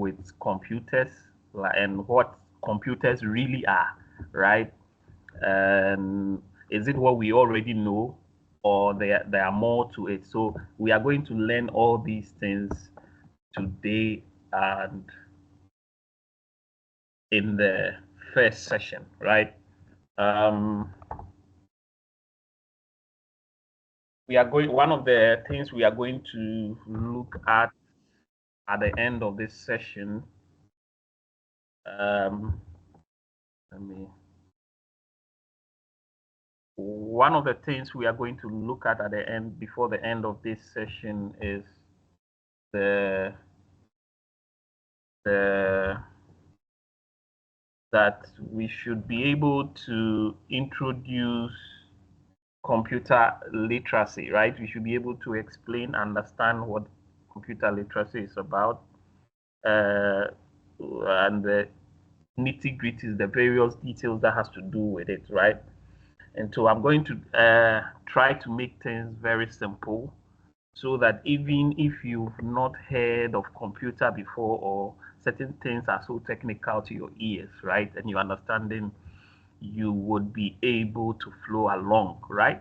with computers and what computers really are, right? And is it what we already know, or there are more to it? So we are going to learn all these things today and in the first session, right? One of the things we are going to look at the end of this session, one of the things we are going to look at the end, before the end of this session, is that we should be able to introduce computer literacy, right? We should be able to explain, understand what computer literacy is about, and the nitty-gritties, the various details that has to do with it, right? And so I'm going to try to make things very simple, so that even if you've not heard of computer before, or certain things are so technical to your ears, right, and your understanding, you would be able to flow along, right?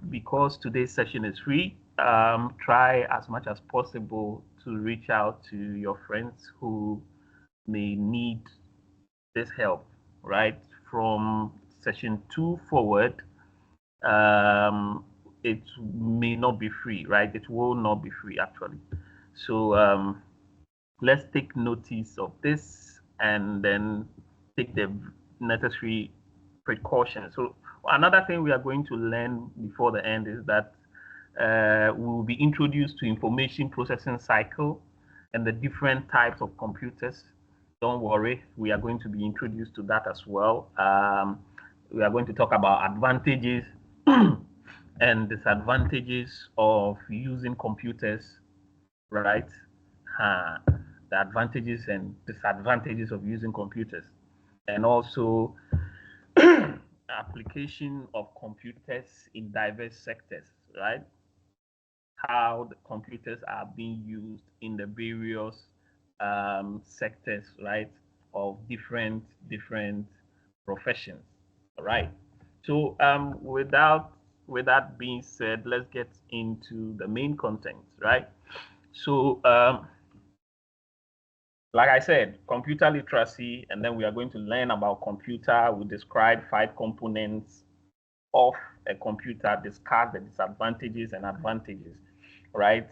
Because today's session is free, try as much as possible to reach out to your friends who may need this help, right? From session 2 forward, it may not be free, right? It will not be free, actually. So let's take notice of this and then take the necessary precautions. So another thing we are going to learn before the end is that we will be introduced to information processing cycle and the different types of computers. Don't worry, we are going to be introduced to that as well. We are going to talk about advantages and disadvantages of using computers, right? The advantages and disadvantages of using computers, and also application of computers in diverse sectors, right? How the computers are being used in the various sectors, right, of different professions, right? So with that being said, let's get into the main content, right? So like I said, computer literacy, and then we are going to learn about computer. We describe 5 components of a computer, discuss the disadvantages and advantages, right?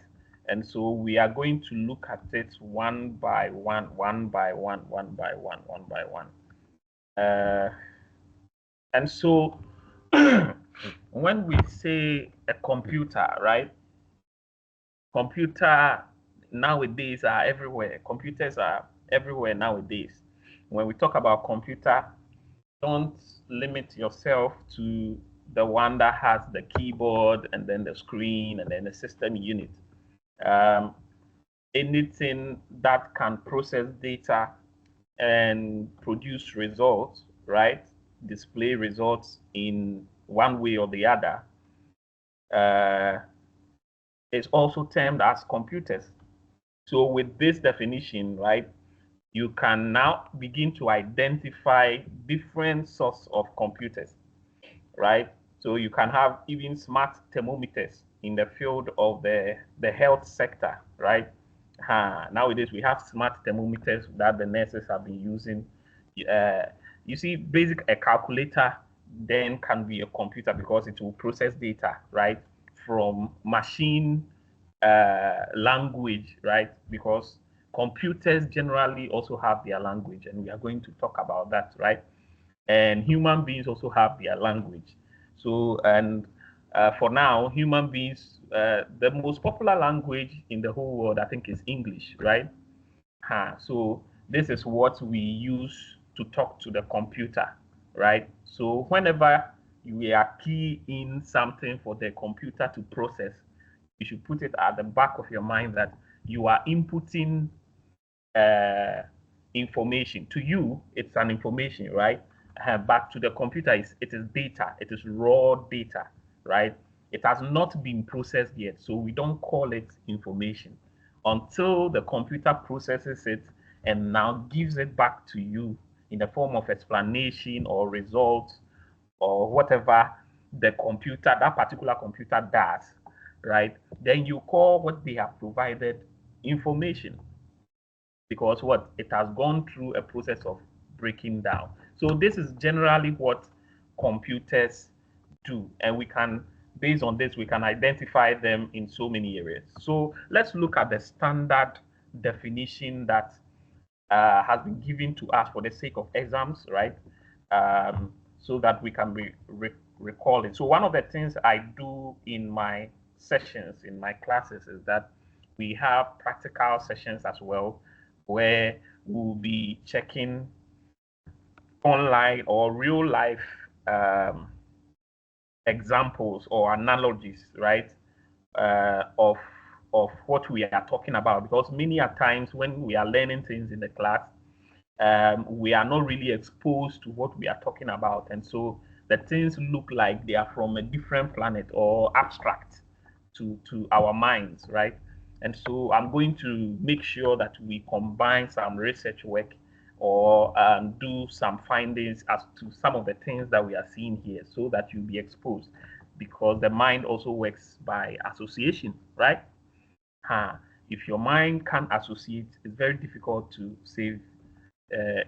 And so we are going to look at it one by one. And so when we say a computer, right? Computer nowadays are everywhere. Computers are everywhere nowadays. When we talk about computer, don't limit yourself to the one that has the keyboard and then the screen and then the system unit. Anything that can process data and produce results, right? Display results in one way or the other, is also termed as computers. So with this definition, right, you can now begin to identify different sorts of computers, right? So you can have even smart thermometers in the field of the health sector, right? Nowadays, we have smart thermometers that the nurses have been using. You see, a calculator then can be a computer because it will process data, right, from machine language, right? Because computers generally also have their language, and we are going to talk about that, right? And human beings also have their language. So, and for now, human beings, the most popular language in the whole world, I think, is English, right? So this is what we use to talk to the computer, right? So whenever you are key in something for the computer to process, you should put it at the back of your mind that you are inputting information. To you, it's an information, right? Back to the computer, it is data. It is raw data, right? It has not been processed yet, so we don't call it information. Until the computer processes it and now gives it back to you in the form of explanation or results or whatever the computer, that particular computer does, right? Then you call what they have provided information, because what it has gone through a process of breaking down. So this is generally what computers do, and we can, based on this, we can identify them in so many areas. So let's look at the standard definition that has been given to us for the sake of exams, right? So that we can recall it. So one of the things I do in my sessions, in my classes, is that we have practical sessions as well, where we'll be checking online or real life examples or analogies, right, of what we are talking about. Because many a times when we are learning things in the class, we are not really exposed to what we are talking about, and so the things look like they are from a different planet or abstract to our minds, right? And so I'm going to make sure that we combine some research work or do some findings as to some of the things that we are seeing here, so that you'll be exposed, because the mind also works by association, right? If your mind can't associate, it's very difficult to save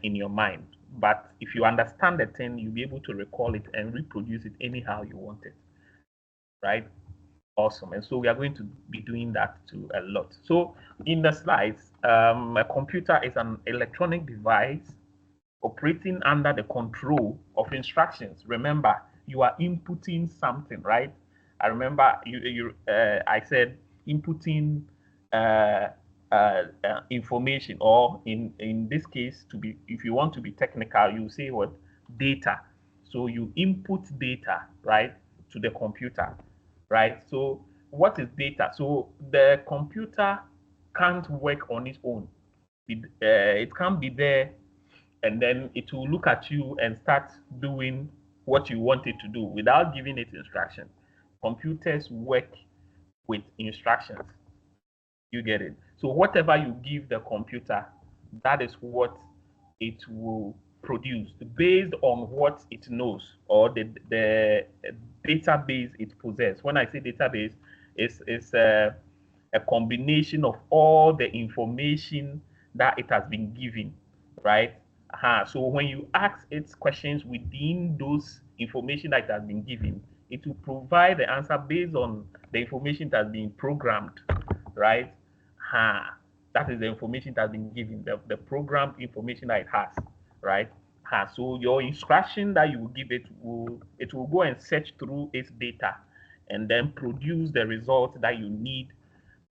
in your mind. But if you understand the thing, you'll be able to recall it and reproduce it anyhow you want it, right? Awesome. And so we are going to be doing that too a lot. So in the slides, a computer is an electronic device operating under the control of instructions. Remember, you are inputting something, right? I remember I said inputting information, or in this case, to be, if you want to be technical, you say what? Data. So you input data, right, to the computer, right? So what is data? So the computer can't work on its own. It can't be there and then it will look at you and start doing what you want it to do without giving it instructions. Computers work with instructions. You get it? So whatever you give the computer, that is what it will produce based on what it knows, or the database it possesses. When I say database, it's a combination of all the information that it has been given, right? So when you ask it questions within those information that it has been given, it will provide the answer based on the information that has been programmed, right? That is the information that has been given, the programmed information that it has, right? So your instruction that you will give it will go and search through its data and then produce the result that you need,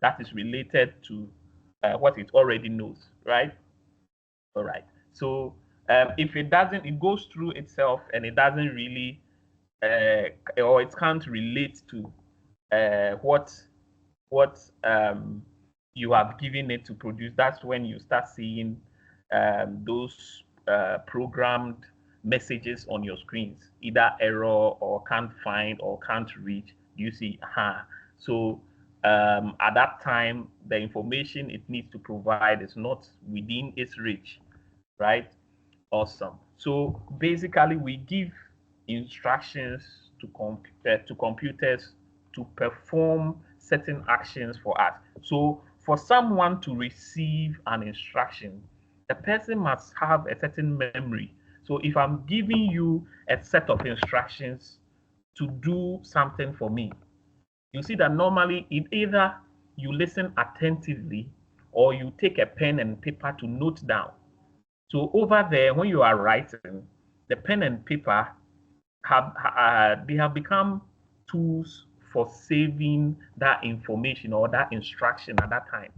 that is related to what it already knows, right? All right. So if it doesn't, it goes through itself and it doesn't really, or it can't relate to what you have given it to produce. That's when you start seeing those programmed messages on your screens, either error or can't find or can't reach. You see, so at that time, the information it needs to provide is not within its reach, right? Awesome. So basically, we give instructions to computers to perform certain actions for us. So for someone to receive an instruction, the person must have a certain memory. So if I'm giving you a set of instructions to do something for me, you see that normally either you listen attentively or you take a pen and paper to note down. So over there, when you are writing, the pen and paper they have become tools for saving that information or that instruction at that time.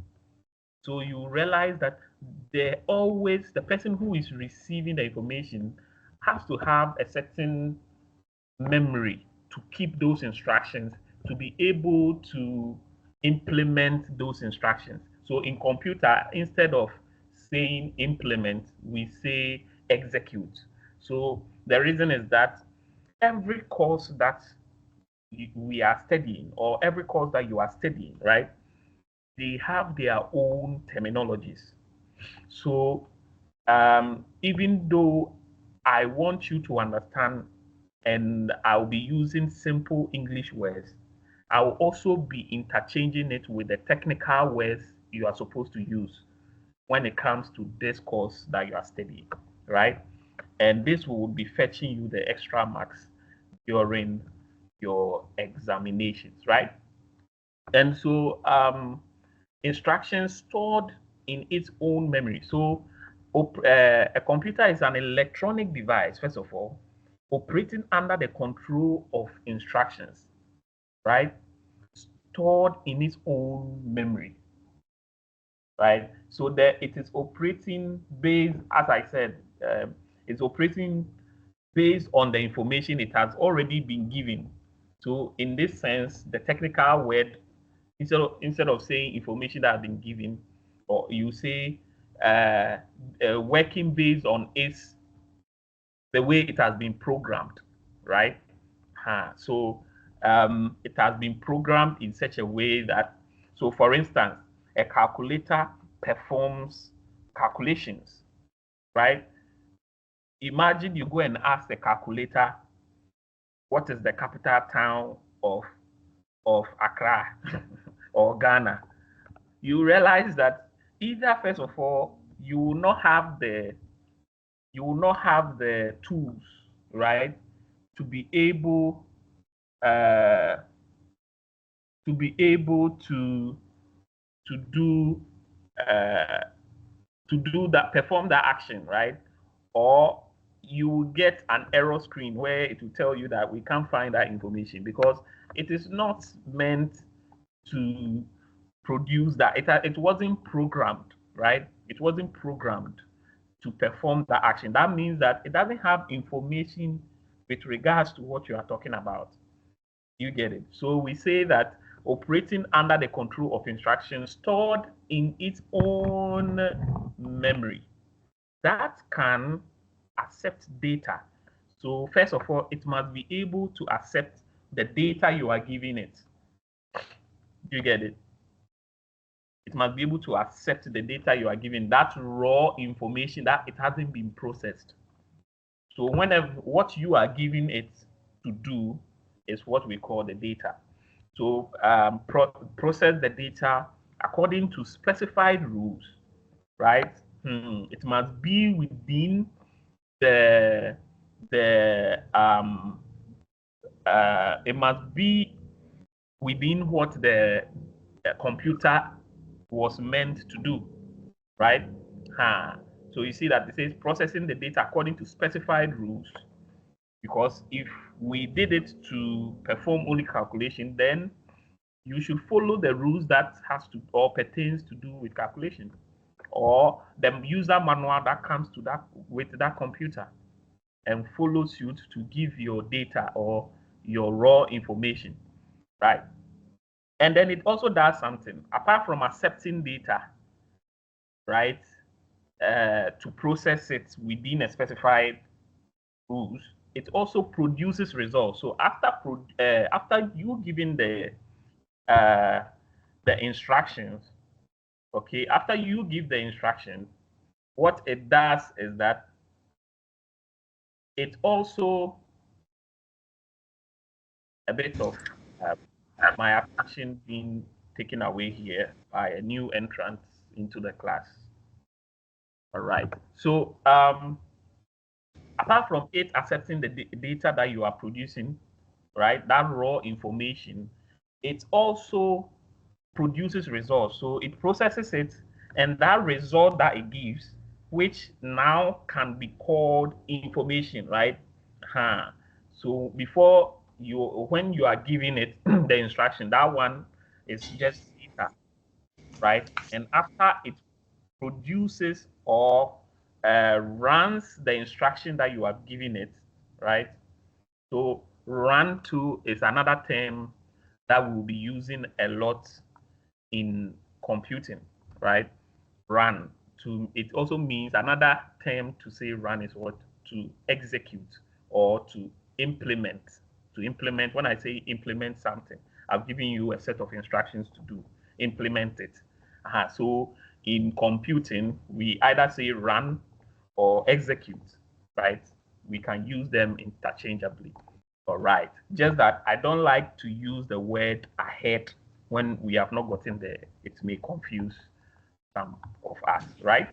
So you realize that the person who is receiving the information has to have a certain memory to keep those instructions, to be able to implement those instructions. So in computer, instead of saying implement, we say execute. So the reason is that every course that we are studying, or every course that you are studying, right, they have their own terminologies. So even though I want you to understand and I'll be using simple English words, I'll also be interchanging it with the technical words you are supposed to use when it comes to this course that you are studying, right? And this will be fetching you the extra marks during your examinations, right? And so instructions stored in its own memory. So a computer is an electronic device, first of all, operating under the control of instructions, right? Stored in its own memory, right? So that it is operating based, as I said, it's operating based on the information it has already been given. So in this sense, the technical word, instead of saying information that has been given, or you say working based on its the way it has been programmed, right? So it has been programmed in such a way that, so for instance, a calculator performs calculations, right? Imagine you go and ask the calculator, what is the capital town of Accra or Ghana? You realize that either first of all, you will not have the tools, right, to be able uh, to do uh, that, perform that action, right? Or you will get an error screen where it will tell you that we can't find that information because it is not meant to produce that. It wasn't programmed, right? It wasn't programmed to perform that action. That means that it doesn't have information with regards to what you are talking about. You get it? So we say that operating under the control of instructions stored in its own memory that can accept data. So first of all, it must be able to accept the data you are giving it. You get it? It must be able to accept the data you are giving, that raw information that it hasn't been processed. So whenever what you are giving it to do is what we call the data. So process the data according to specified rules, right? It must be within the it must be within what the computer was meant to do, right? So you see that it says processing the data according to specified rules, because if we did it to perform only calculation, then you should follow the rules that has to or pertains to do with calculation, or the user manual that comes to that with that computer and follow suit to give your data or your raw information, right? And then it also does something apart from accepting data, right? To process it within a specified rules, it also produces results. So after you giving the instructions, okay, after you give the instructions, what it does is that it also a bit of my attention being taken away here by a new entrant into the class. All right. So apart from it accepting the data that you are producing, right, that raw information, it also produces results. So it processes it, and that result that it gives, which now can be called information, right? So before you, when you are giving it the instruction, that one is just data, right? And after it produces or runs the instruction that you have given it, right? So run to is another term that we'll be using a lot in computing, right? Run to, it also means, another term to say run is what? To execute or to implement. To implement, when I say implement something, I've given you a set of instructions to do, implement it. So in computing, we either say run or execute, right? We can use them interchangeably. All right. Just that I don't like to use the word ahead when we have not gotten there. It may confuse some of us, right?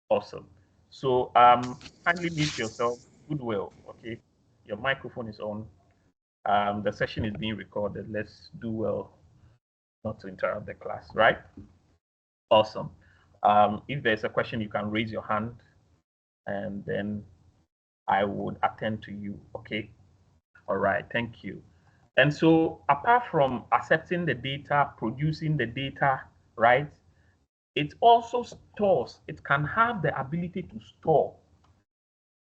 Awesome. So kindly mute yourself. Goodwill. Okay. Your microphone is on. The session is being recorded. Let's do well not to interrupt the class, right? Awesome. If there's a question, you can raise your hand and then I would attend to you. Okay. All right. Thank you. And so apart from accepting the data, producing the data, right? It also stores, it can have the ability to store,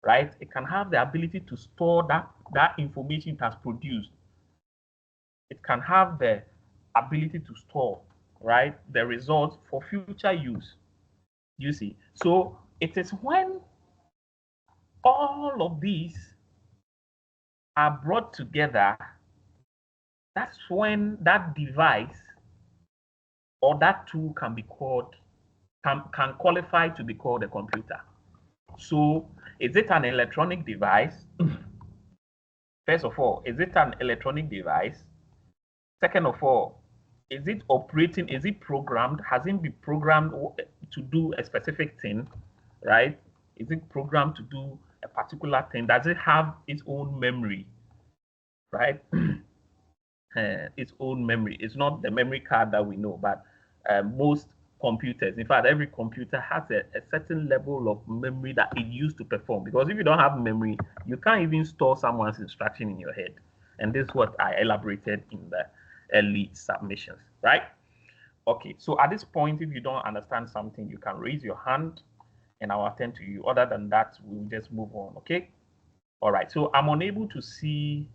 right? It can have the ability to store that information it has produced. It can have the ability to store, right? The results for future use, you see. So it is when all of these are brought together, that's when that device or that tool can be called, can qualify to be called a computer. So is it an electronic device? First of all, is it an electronic device? Second of all, is it operating? Is it programmed? Has it been programmed to do a specific thing, right? Is it programmed to do a particular thing? Does it have its own memory, right? Its own memory. It's not the memory card that we know, but most computers, in fact, every computer has a certain level of memory that it used to perform. Because if you don't have memory, you can't even store someone's instruction in your head. And this is what I elaborated in the early submissions, right? Okay, so at this point, if you don't understand something, you can raise your hand and I'll attend to you. Other than that, we'll just move on, okay? All right, so I'm unable to see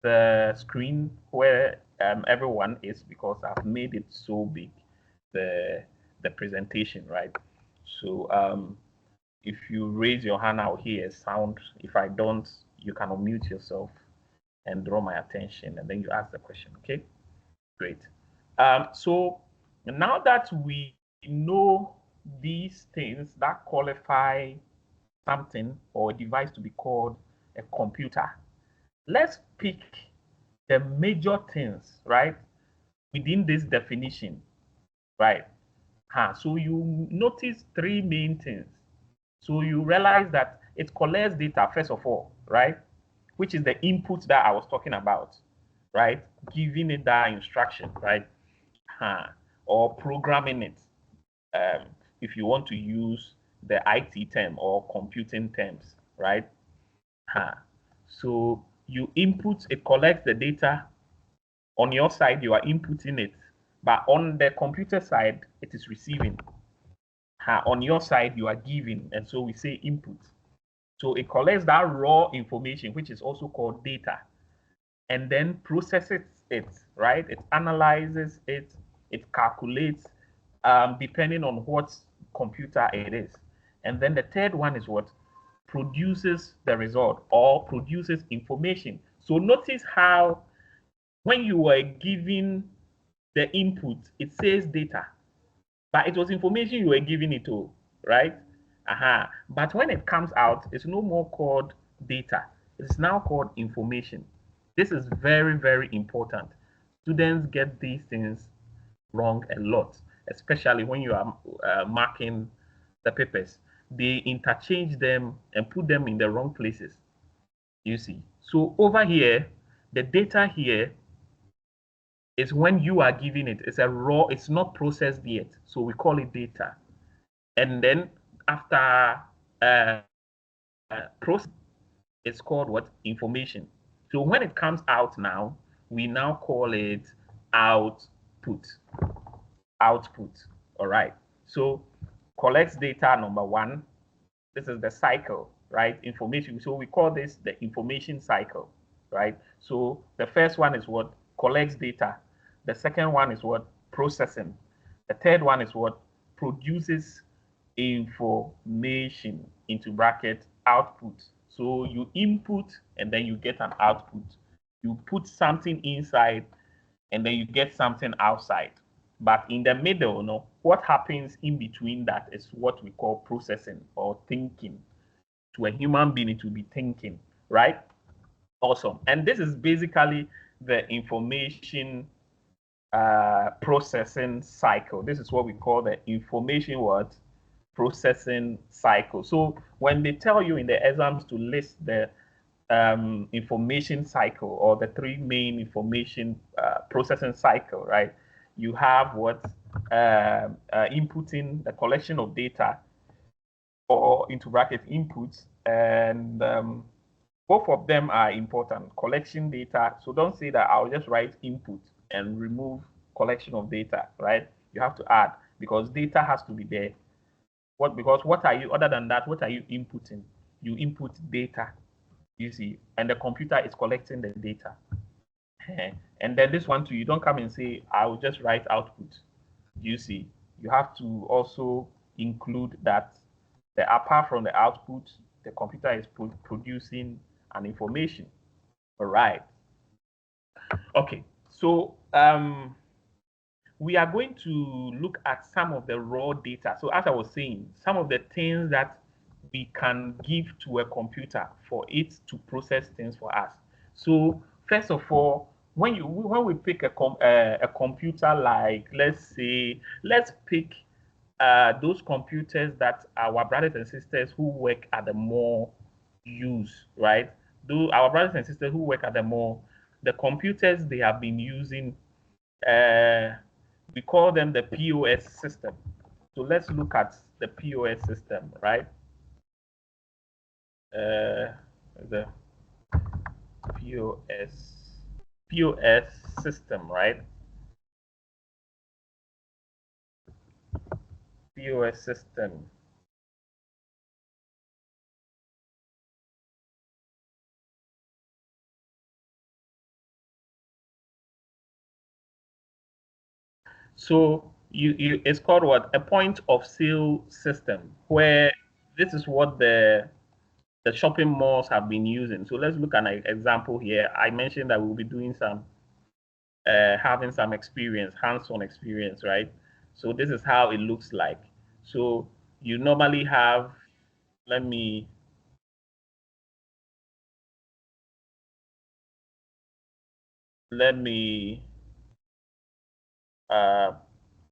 the screen where everyone is because I've made it so big, the presentation, right? So if you raise your hand, I'll hear a sound. If I don't, you can unmute yourself and draw my attention, and then you ask the question, okay? Great. So now that we know these things that qualify something or a device to be called a computer, let's pick the major things, right, within this definition, right? So you notice three main things. So you realize that it collects data, first of all, right? Which is the input that I was talking about, right? Giving it that instruction, right? Or programming it, if you want to use the IT term or computing terms, right? So you input, it collects the data. On your side, you are inputting it, but on the computer side, it is receiving. On your side, you are giving, and so we say input. So it collects that raw information, which is also called data, and then processes it, right? It analyzes it, it calculates, depending on what computer it is. And then the third one is what? Produces the result or produces information. So notice how when you were giving the input, it says data, but it was information you were giving it to, right? But when it comes out, it's no more called data. It's now called information. This is very, very important. Students get these things wrong a lot, especially when you are marking the papers. They interchange them and put them in the wrong places, you see. So over here, the data here is when you are giving it. It's a raw, it's not processed yet. So we call it data. And then after process, it's called what? Information. So when it comes out now, we now call it output. Output. All right. So collects data, number one. This is the cycle, right? Information. So we call this the information cycle, right? So the first one is what? Collects data. The second one is what? Processing. The third one is what? Produces information, into bracket, output. So you input and then you get an output. You put something inside and then you get something outside. But in the middle, no, what happens in between that is what we call processing or thinking. To a human being, it will be thinking, right? Awesome. And this is basically the information processing cycle. This is what we call the information what processing cycle. So when they tell you in the exams to list the information cycle or the three main information processing cycle, right? You have what inputting, the collection of data, or into bracket inputs, and both of them are important. Collection data. So don't say that I'll just write input and remove collection of data, right? You have to add because data has to be there. Because what are you, other than that, what are you inputting? You input data, you see, and the computer is collecting the data. And then this one too, you don't come and say, I will just write output. You see, you have to also include that apart from the output, the computer is producing an information. All right. Okay. So we are going to look at some of the raw data. So as I was saying, some of the things that we can give to a computer for it to process things for us. So first of all, when we pick a computer, like let's pick those computers that our brothers and sisters who work at the mall use, right? Our brothers and sisters who work at the mall, the computers they have been using, we call them the POS system. So let's look at the POS system, right? The POS system, right? POS system. So it's called what? A point of sale system, where this is what the shopping malls have been using. So let's look at an example here. I mentioned that we'll be doing some having some experience, hands-on experience, right? So this is how it looks like. So you normally have, let me let me uh,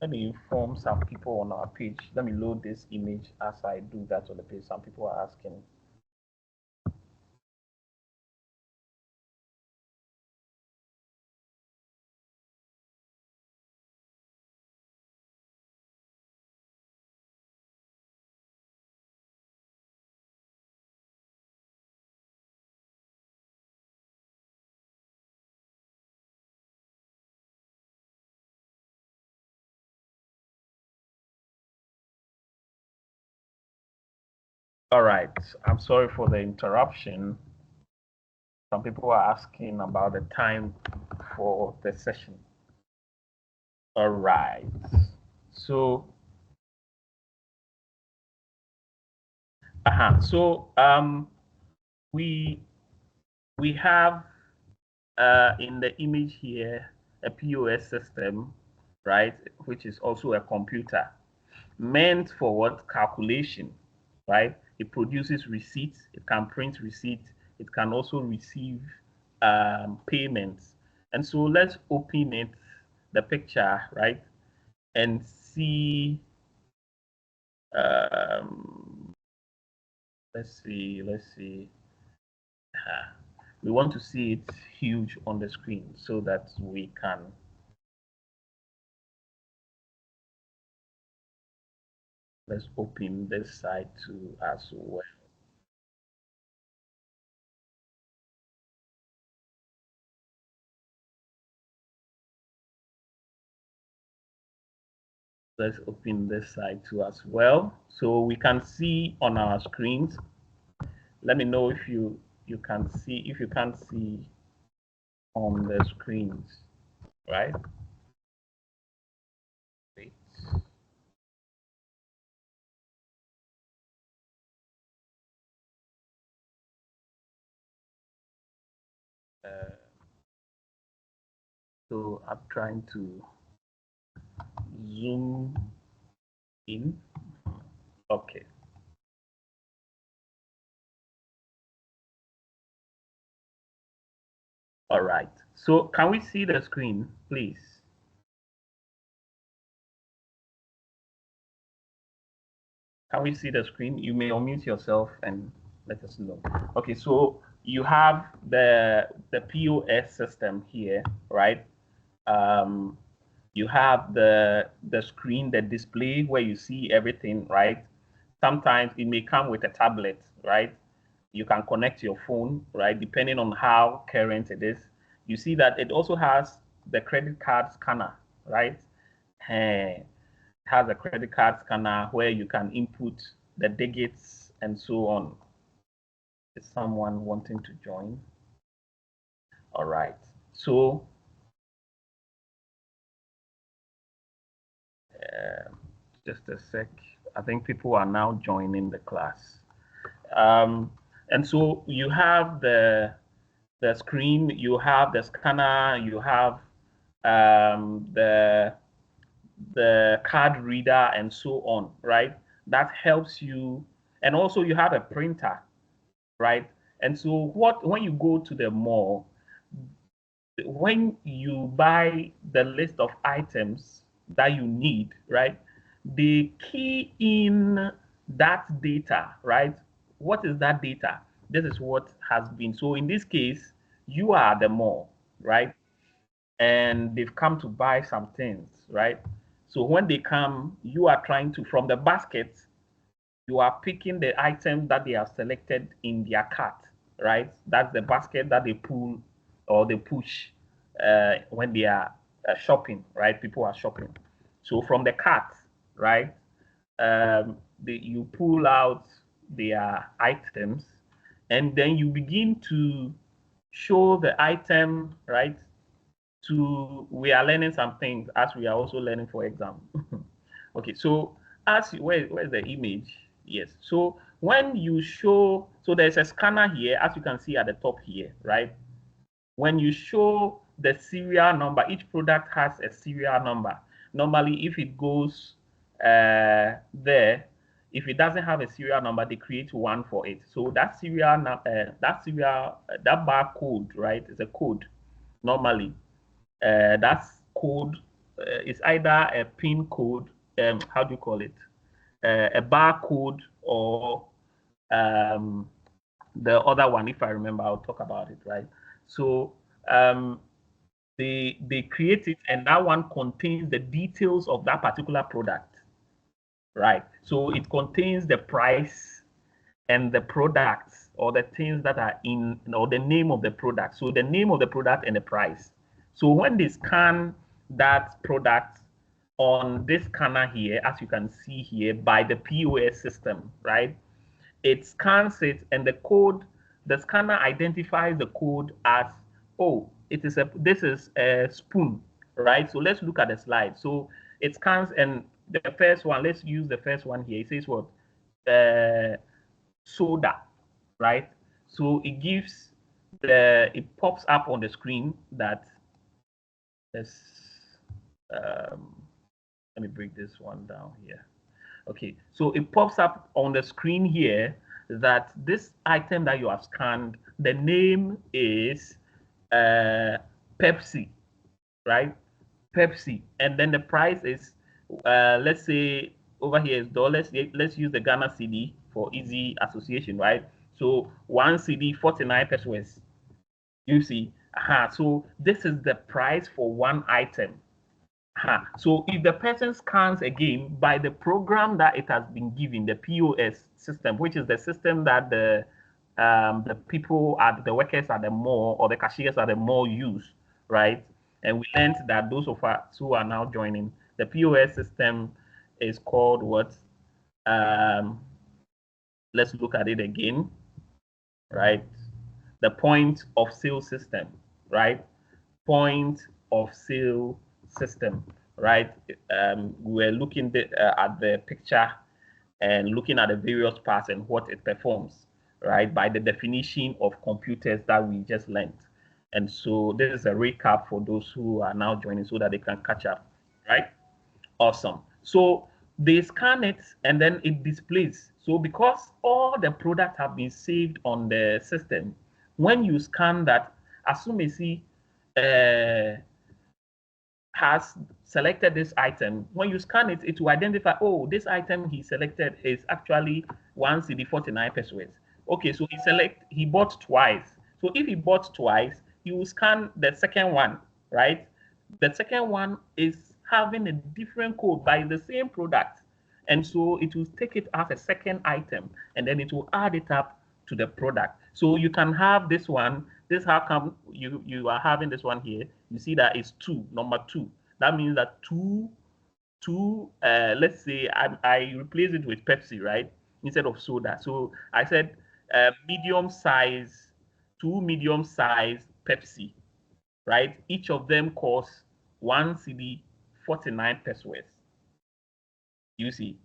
let me inform some people on our page. Let me load this image as I do that on the page. Some people are asking. All right. I'm sorry for the interruption. Some people are asking about the time for the session. All right. So, so we we have in the image here a POS system, right, which is also a computer meant for what calculation, right? It produces receipts. It can print receipts. It can also receive payments. And so let's open it, the picture, right, and see. Um, let's see. Let's see. We want to see it huge on the screen so that we can. Let's open this side too as well. Let's open this side too as well. So we can see on our screens. Let me know if you can see, if you can't see on the screens, right? Wait. Uh, so I'm trying to zoom in. Okay. All right. So can we see the screen, please? Can we see the screen? You may unmute yourself and let us know. Okay, so you have the POS system here, right? You have the screen, the display where you see everything, right? Sometimes it may come with a tablet, right? You can connect your phone, right? Depending on how current it is. You see that it also has the credit card scanner, right? It has a credit card scanner where you can input the digits and so on. Is someone wanting to join? All right. So just a sec. I think people are now joining the class. And so you have the screen, you have the scanner, you have the card reader, and so on, right? That helps you, and also you have a printer, right? And so when you go to the mall, when you buy the list of items that you need, right? They key in that data, right? What is that data? This is what has been. So in this case, you are the mall, right? And they've come to buy some things, right? So when they come, you are trying to, from the basket, you are picking the items that they have selected in their cart, right? That's the basket that they pull or they push when they are shopping, right? People are shopping. So from the cart, right, you pull out their items and then you begin to show the item, right? We are learning some things as we are also learning for exam. Okay, so where's the image? Yes. So when you show, so there's a scanner here, as you can see at the top here, right? When you show the serial number, each product has a serial number. Normally, if it goes there, if it doesn't have a serial number, they create one for it. So that that barcode, right, is a code normally. That's code is either a pin code, how do you call it? A barcode or um, the other one, if I remember, I'll talk about it, right? So um, they create it, and that one contains the details of that particular product, right? So it contains the price and the products or the things that are in, or the name of the product. So the name of the product and the price. So when they scan that product on this scanner here, as you can see here, by the POS system, right? It scans it and the scanner identifies the code as, oh, this is a spoon, right? So let's look at the slide. So it scans, and the first one, let's use the first one here. It says what? Soda, right? So it pops up on the screen that this, let me break this one down here. Okay, so it pops up on the screen here that this item that you have scanned, the name is Pepsi, right? Pepsi, and then the price is, let's say over here is dollars. Let's use the Ghana cedi for easy association, right? So one cedi 49 pesos. You see, so this is the price for one item. So if the person scans again by the program that it has been given, the POS system, which is the system that the people at the workers at the mall or the cashiers at the mall use, right? And we learned that those of us who are now joining, the POS system is called what? Let's look at it again, right? The point of sale system, right? Point of sale system, right? We're looking at the picture and looking at the various parts and what it performs, right? By the definition of computers that we just learned. And so this is a recap for those who are now joining so that they can catch up, right? Awesome. So they scan it and then it displays. So because all the products have been saved on the system, when you scan that, Asumesi has selected this item. When you scan it, it will identify, oh, this item he selected is actually 1 CD 49 pesos. Okay, so he bought twice. So if he bought twice, he will scan the second one, right? The second one is having a different code by the same product. And so it will take it as a second item, and then it will add it up to the product. So you can have this one. This how come you are having this one here. You see that it's 2, number 2. That means that two, let's say I replace it with Pepsi, right? Instead of soda. So I said medium size, 2 medium size Pepsi, right? Each of them costs 1 CD 49 pesos. You see,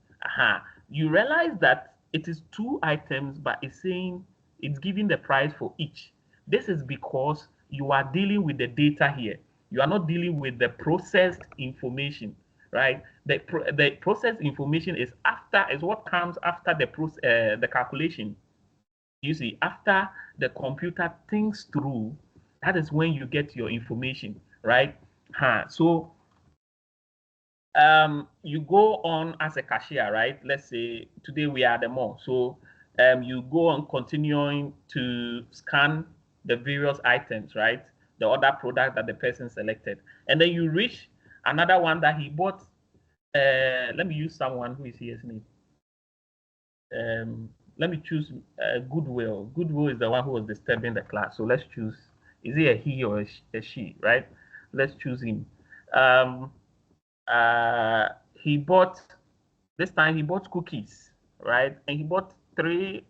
you realize that it is 2 items, but it's saying it's giving the price for each. This is because you are dealing with the data here. You are not dealing with the processed information, right? The processed information is what comes after the calculation. You see, after the computer thinks through, that is when you get your information, right? So you go on as a cashier, right? Let's say today we are at the mall. So you go on continuing to scan the various items, right? The other product that the person selected. And then you reach another one that he bought. Let me use someone who is here's name. Let me choose Goodwill. Goodwill is the one who was disturbing the class. So let's choose, is it a he or a she, right? Let's choose him. He bought, this time he bought cookies, right? And he bought 3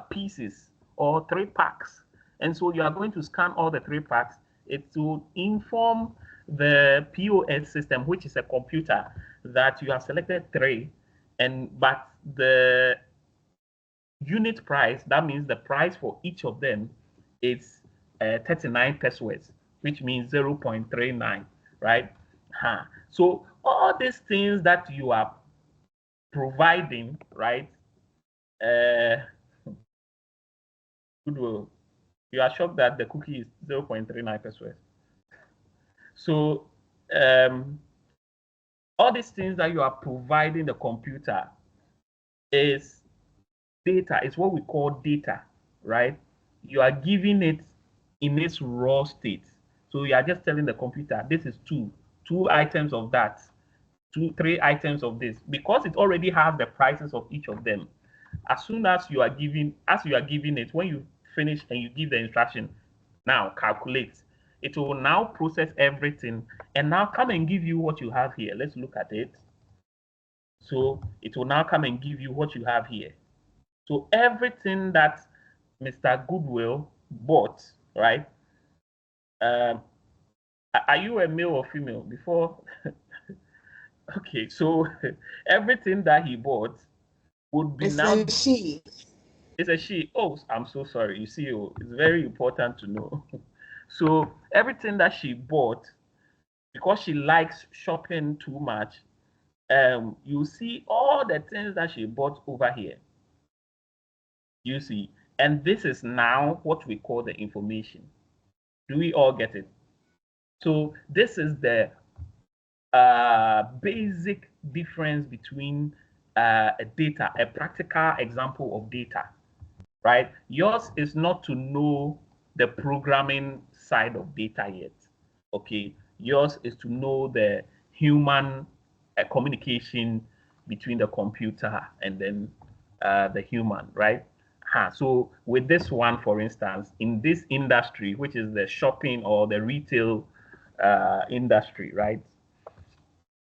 pieces or 3 packs. And so you are going to scan all the 3 packs. It will inform the POS system, which is a computer, that you have selected 3, but the unit price, that means the price for each of them is 39 pesos, which means 0.39, right? So all these things that you are providing, right? Goodwill, you are shocked that the cookie is 0.39 pesos. So all these things that you are providing the computer is data. It's what we call data, right? You are giving it in its raw state. So you are just telling the computer, this is 2 items of that, 3 items of this, because it already has the prices of each of them. As soon as you are giving it, when you finish and you give the instruction, now calculate, it will now process everything and now come and give you what you have here. Let's look at it. So it will now come and give you what you have here. So everything that Mr. Goodwill bought, right? Are you a male or female before? Okay, so everything that he bought would be now. It's a she. It's a she. Oh, I'm so sorry. You see, it's very important to know. So everything that she bought, because she likes shopping too much, you see all the things that she bought over here. You see, and this is now what we call the information. Do we all get it? So this is the basic difference between a practical example of data, right? Yours is not to know the programming side of data yet, okay? Yours is to know the human communication between the computer and then the human, right? So with this one, for instance, in this industry, which is the shopping or the retail industry, right?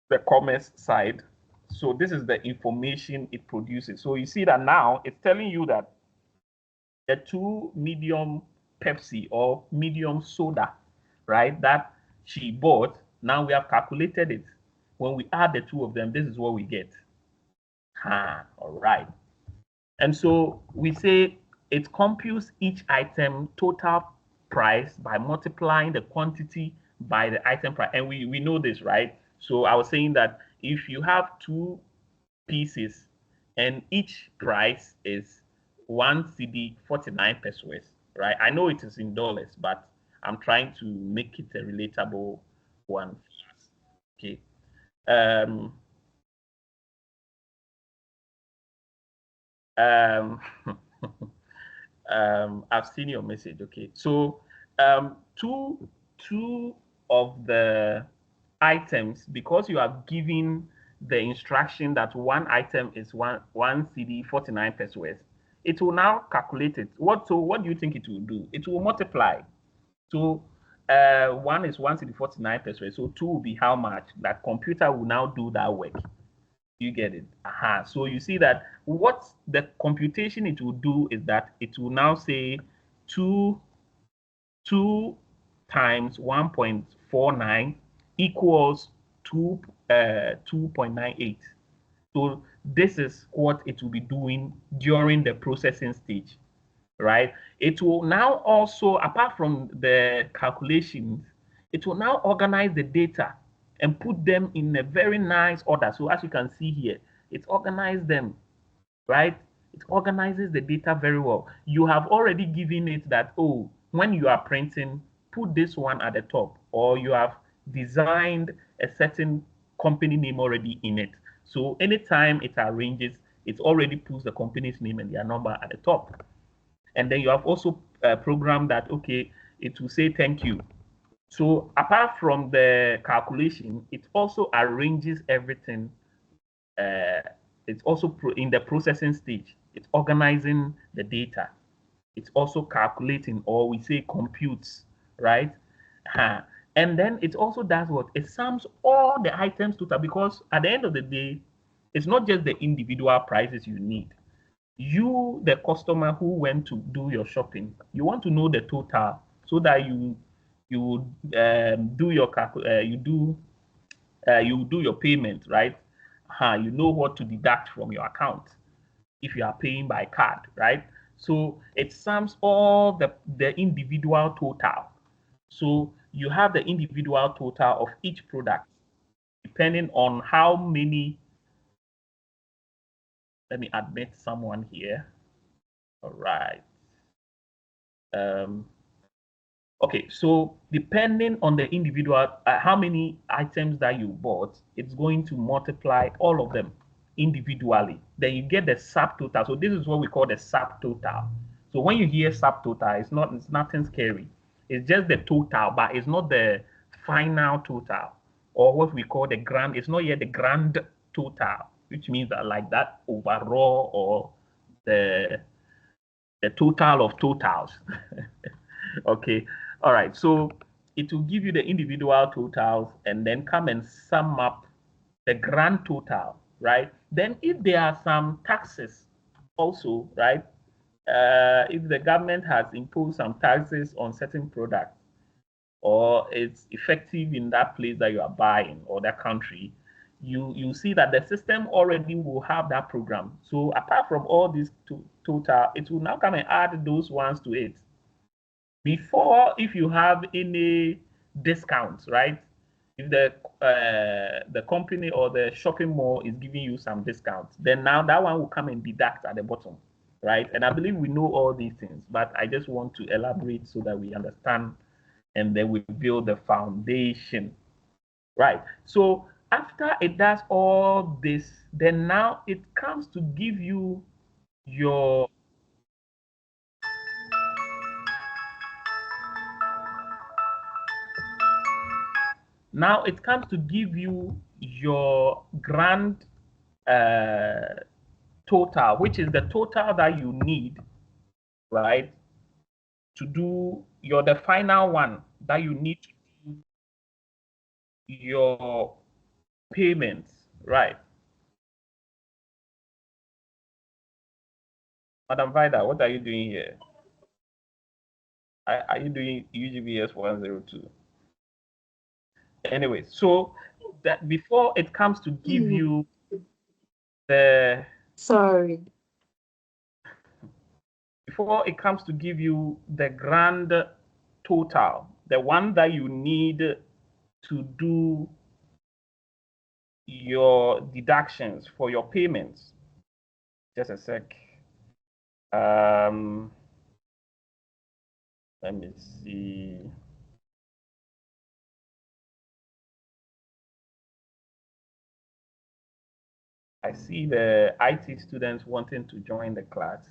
The commerce side. So this is the information it produces. So you see that now it's telling you that the 2 medium Pepsi or medium soda, right, that she bought, now we have calculated it. When we add the 2 of them, this is what we get. All right. And so we say it computes each item total price by multiplying the quantity by the item price. And we know this, right? So I was saying that if you have two pieces and each price is 1 cedi 49 pesos, right? I know it is in dollars, but I'm trying to make it a relatable one. Okay. Um, um, I've seen your message. Okay. So two of the items, because you have given the instruction that one item is one cedi 49 pesos, it will now calculate it. What do you think it will do? It will multiply. So one is 1 cedi 49 pesos. So two will be how much? That computer will now do that work. You get it? Aha. So you see that what the computation it will do is that it will now say two 2 times 1.49 equals 2.98. So this is what it will be doing during the processing stage, right? It will now also, apart from the calculations, it will now organize the data and put them in a very nice order. So as you can see here, it organized them, right? It organizes the data very well. You have already given it that, oh, when you are printing, put this one at the top, or you have designed a certain company name already in it. So anytime it arranges, it already puts the company's name and their number at the top. And then you have also programmed that, okay, it will say thank you. So apart from the calculation, it also arranges everything. It's also in the processing stage. It's organizing the data. It's also calculating, or we say computes, right? And then it also does what? It sums all the items total, because at the end of the day, it's not just the individual prices you need. You, the customer who went to do your shopping, you want to know the total so that you do your you do your payment, right? You know what to deduct from your account if you are paying by card, right? So it sums all the individual total. So you have the individual total of each product depending on how many. Let me admit someone here. All right. Okay, so depending on the individual, how many items that you bought, it's going to multiply all of them individually. Then you get the subtotal. So this is what we call the subtotal. So when you hear subtotal, it's nothing scary. It's just the total, but it's not the final total, or what we call the grand. It's not yet the grand total, which means that like that overall, or the total of totals. Okay. All right. So it will give you the individual totals and then come and sum up the grand total, right? Then if there are some taxes also, right? If the government has imposed some taxes on certain products, or it's effective in that place that you are buying or that country, you see that the system already will have that program. So apart from all these total, it will now come and add those ones to it. Before, if you have any discounts, right? If the company or the shopping mall is giving you some discounts, then now that one will come and deduct at the bottom, right? And I believe we know all these things, but I just want to elaborate so that we understand, and then we build the foundation, right? So after it does all this, then now it comes to give you your Now it comes to give you your grand total, which is the total that you need, right, to do the final one that you need to do your payments, right? Madam Vida, what are you doing here? Are you doing UGBS 102? Anyway, so that before it comes to give you the Sorry. Before it comes to give you the grand total, the one that you need to do your deductions for your payments. Just a sec. Let me see. I see the IT students wanting to join the class.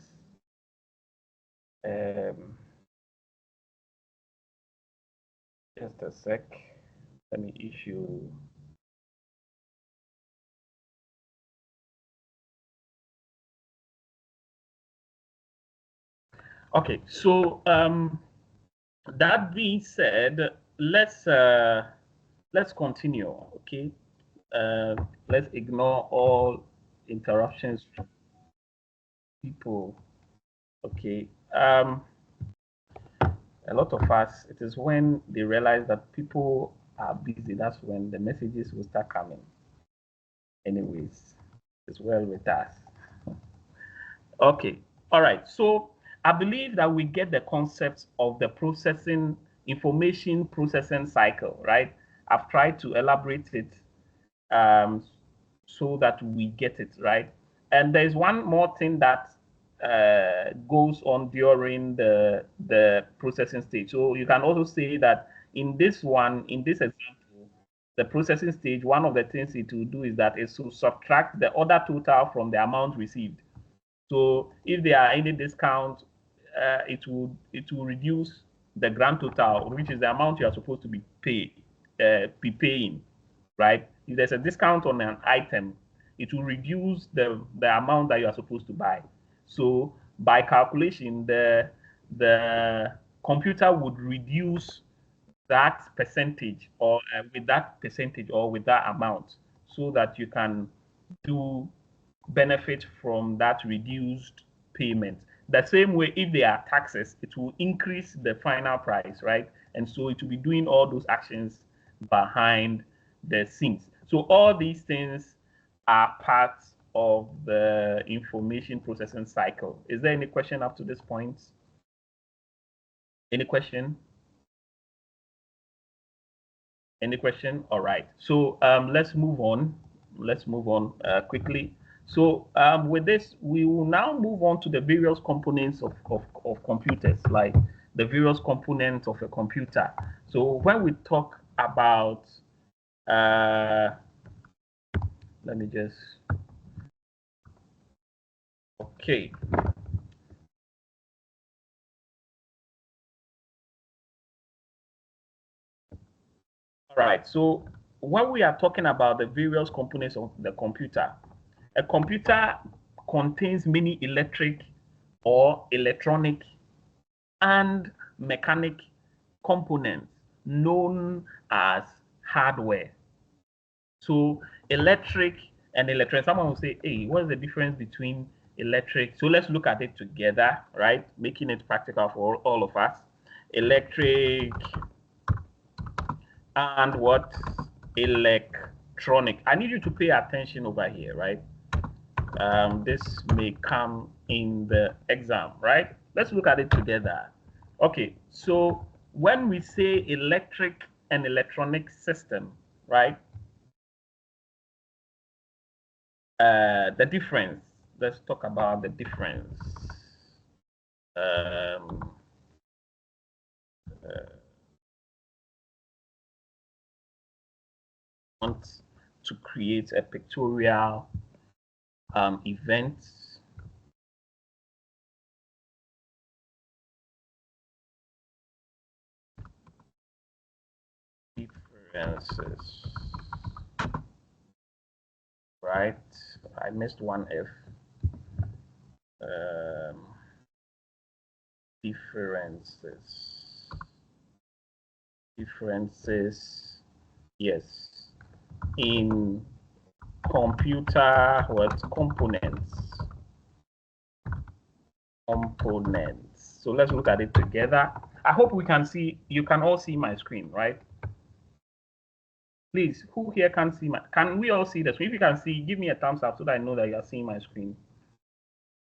Just a sec. Let me issue. Okay, so that being said, let's continue. Okay, let's ignore all interruptions from people. Okay, a lot of us, it is when they realize that people are busy, that's when the messages will start coming. Anyways, it's well with us. Okay, all right. So I believe that we get the concept of the information processing cycle, right? I've tried to elaborate it so that we get it, right? And there's one more thing that goes on during the processing stage. So you can also say that in this example, the processing stage, one of the things it will do is that it will subtract the order total from the amount received. So if there are any discount, it will reduce the grand total, which is the amount you are supposed to be paying, right? If there's a discount on an item, it will reduce the amount that you are supposed to buy. So by calculation, the computer would reduce that percentage or with that percentage or with that amount so that you can do benefit from that reduced payment. The same way, if there are taxes, it will increase the final price, right? And so it will be doing all those actions behind the scenes. So all these things are parts of the information processing cycle. Is there any question up to this point? Any question? Any question? All right. So let's move on. Let's move on quickly. So with this, we will now move on to the various components of computers, like the various components of a computer. So when we talk about, let me just, okay. All right. So when we are talking about the various components of the computer, a computer contains many electric or electronic and mechanic components known as hardware. So electric and electronic, someone will say, hey, what is the difference between electric? So let's look at it together, right? Making it practical for all of us. Electric and what? Electronic. I need you to pay attention over here, right? This may come in the exam, right? Let's look at it together. Okay, so when we say electric and electronic system, right? The difference, let's talk about the difference. Want to create a pictorial event. Differences, right? I missed one F. Differences. Differences, yes. In computer, what? Components. Components. So let's look at it together. I hope we can see, you can all see my screen, right? Please, who here can see can we all see the screen? If you can see, give me a thumbs up so that I know that you are seeing my screen.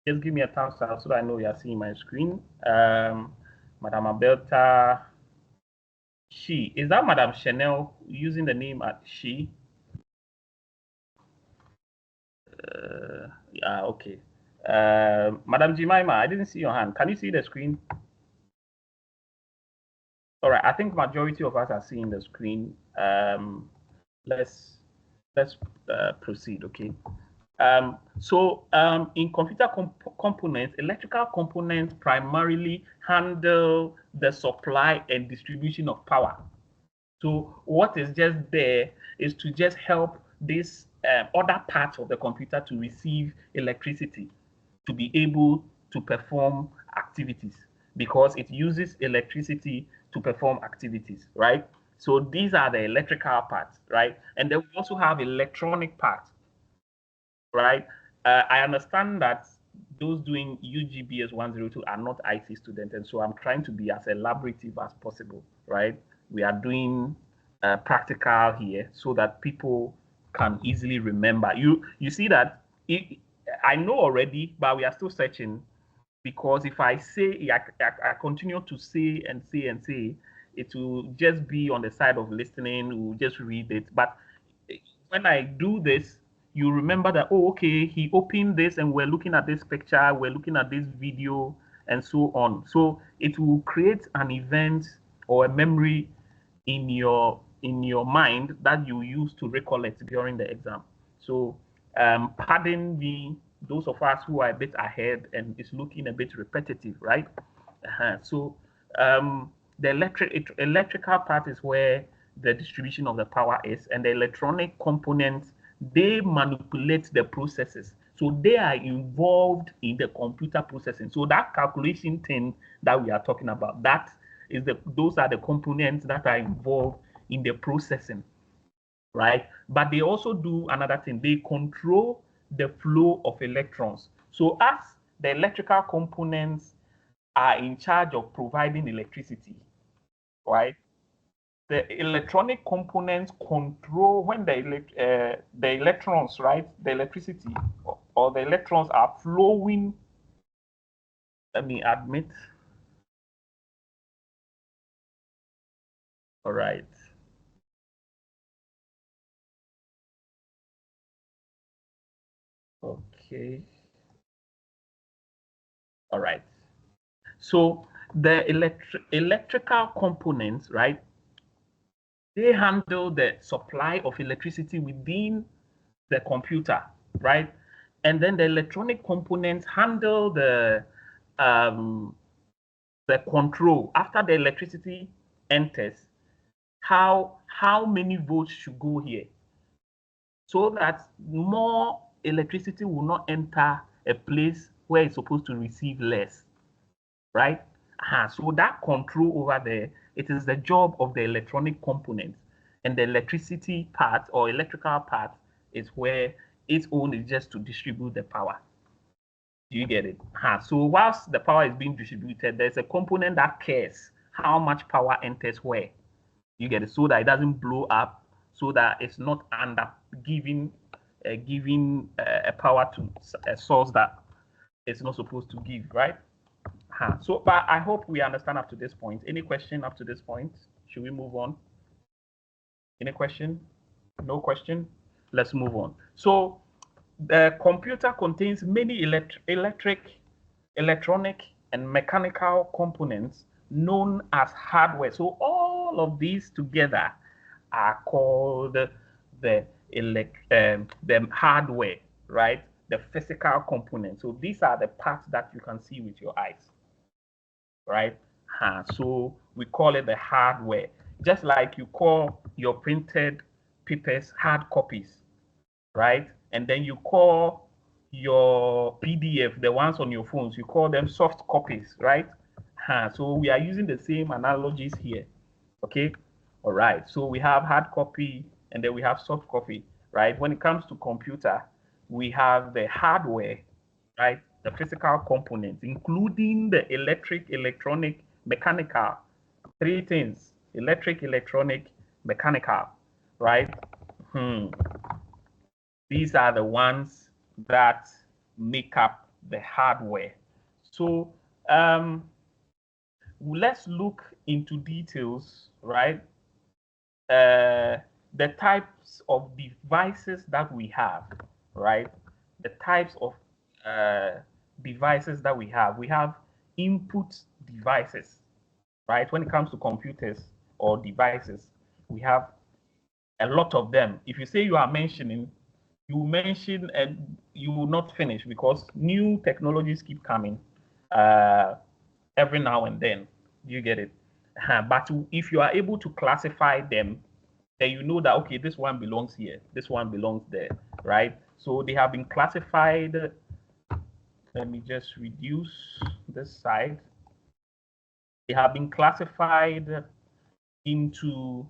Just give me a thumbs up so that I know you are seeing my screen. Madam Abelta, she, is that Madam Chanel using the name at she? Yeah, okay. Madam Jemima, I didn't see your hand. Can you see the screen? All right, I think majority of us are seeing the screen. Let's proceed, okay? In computer components, electrical components primarily handle the supply and distribution of power. So what is just there is to just help this other part of the computer to receive electricity to be able to perform activities because it uses electricity to perform activities, right? So these are the electrical parts, right? And then we also have electronic parts, right? I understand that those doing UGBS 102 are not IT students, and so I'm trying to be as elaborative as possible, right? We are doing practical here so that people can easily remember. You see that I know already, but we are still searching because if I say I continue to say and say and say, it will just be on the side of listening. We'll just read it, but when I do this, you remember that, oh, okay, he opened this and we're looking at this picture, we're looking at this video, and so on. So it will create an event or a memory in your mind that you use to recollect during the exam. So pardon me, those of us who are a bit ahead and it's looking a bit repetitive, right? So the electrical part is where the distribution of the power is, and the electronic components, they manipulate the processes. So they are involved in the computer processing. So that calculation thing that we are talking about, those are the components that are involved in the processing, right? But they also do another thing. They control the flow of electrons. So as the electrical components are in charge of providing electricity, right? The electronic components control when the electrons, right? The electricity or the electrons are flowing. Let me admit. All right. Okay. All right. So the electrical components, right? They handle the supply of electricity within the computer, right? And then the electronic components handle um, the control after the electricity enters. How many volts should go here, so that more electricity will not enter a place where it's supposed to receive less, right? So that control over there, it is the job of the electronic components, and the electricity part or electrical part is where its own is just to distribute the power. Do you get it? So whilst the power is being distributed, there's a component that cares how much power enters where. You get it? So that it doesn't blow up, so that it's not under giving a power to a source that it's not supposed to give, right? So, but I hope we understand up to this point. Any question up to this point? Should we move on? Any question? No question? Let's move on. So the computer contains many electronic, and mechanical components known as hardware. So all of these together are called the hardware, right? The physical components. So these are the parts that you can see with your eyes, right? So we call it the hardware, just like you call your printed papers hard copies, right? And then you call your PDF, the ones on your phones, you call them soft copies, right? So we are using the same analogies here, okay? All right, so we have hard copy and then we have soft copy, right? When it comes to computer, we have the hardware, right? The physical components, including the electric, electronic, mechanical, three things: electric, electronic, mechanical, right? These are the ones that make up the hardware. So let's look into details, right? The types of devices that we have, right? the types of devices that we have. We have input devices, right? When it comes to computers or devices, we have a lot of them. If you say you are mentioning, you mention and you will not finish because new technologies keep coming every now and then. You get it? But if you are able to classify them, then you know that, okay, this one belongs here, this one belongs there, right? So they have been classified. Let me just reduce this side. They have been classified into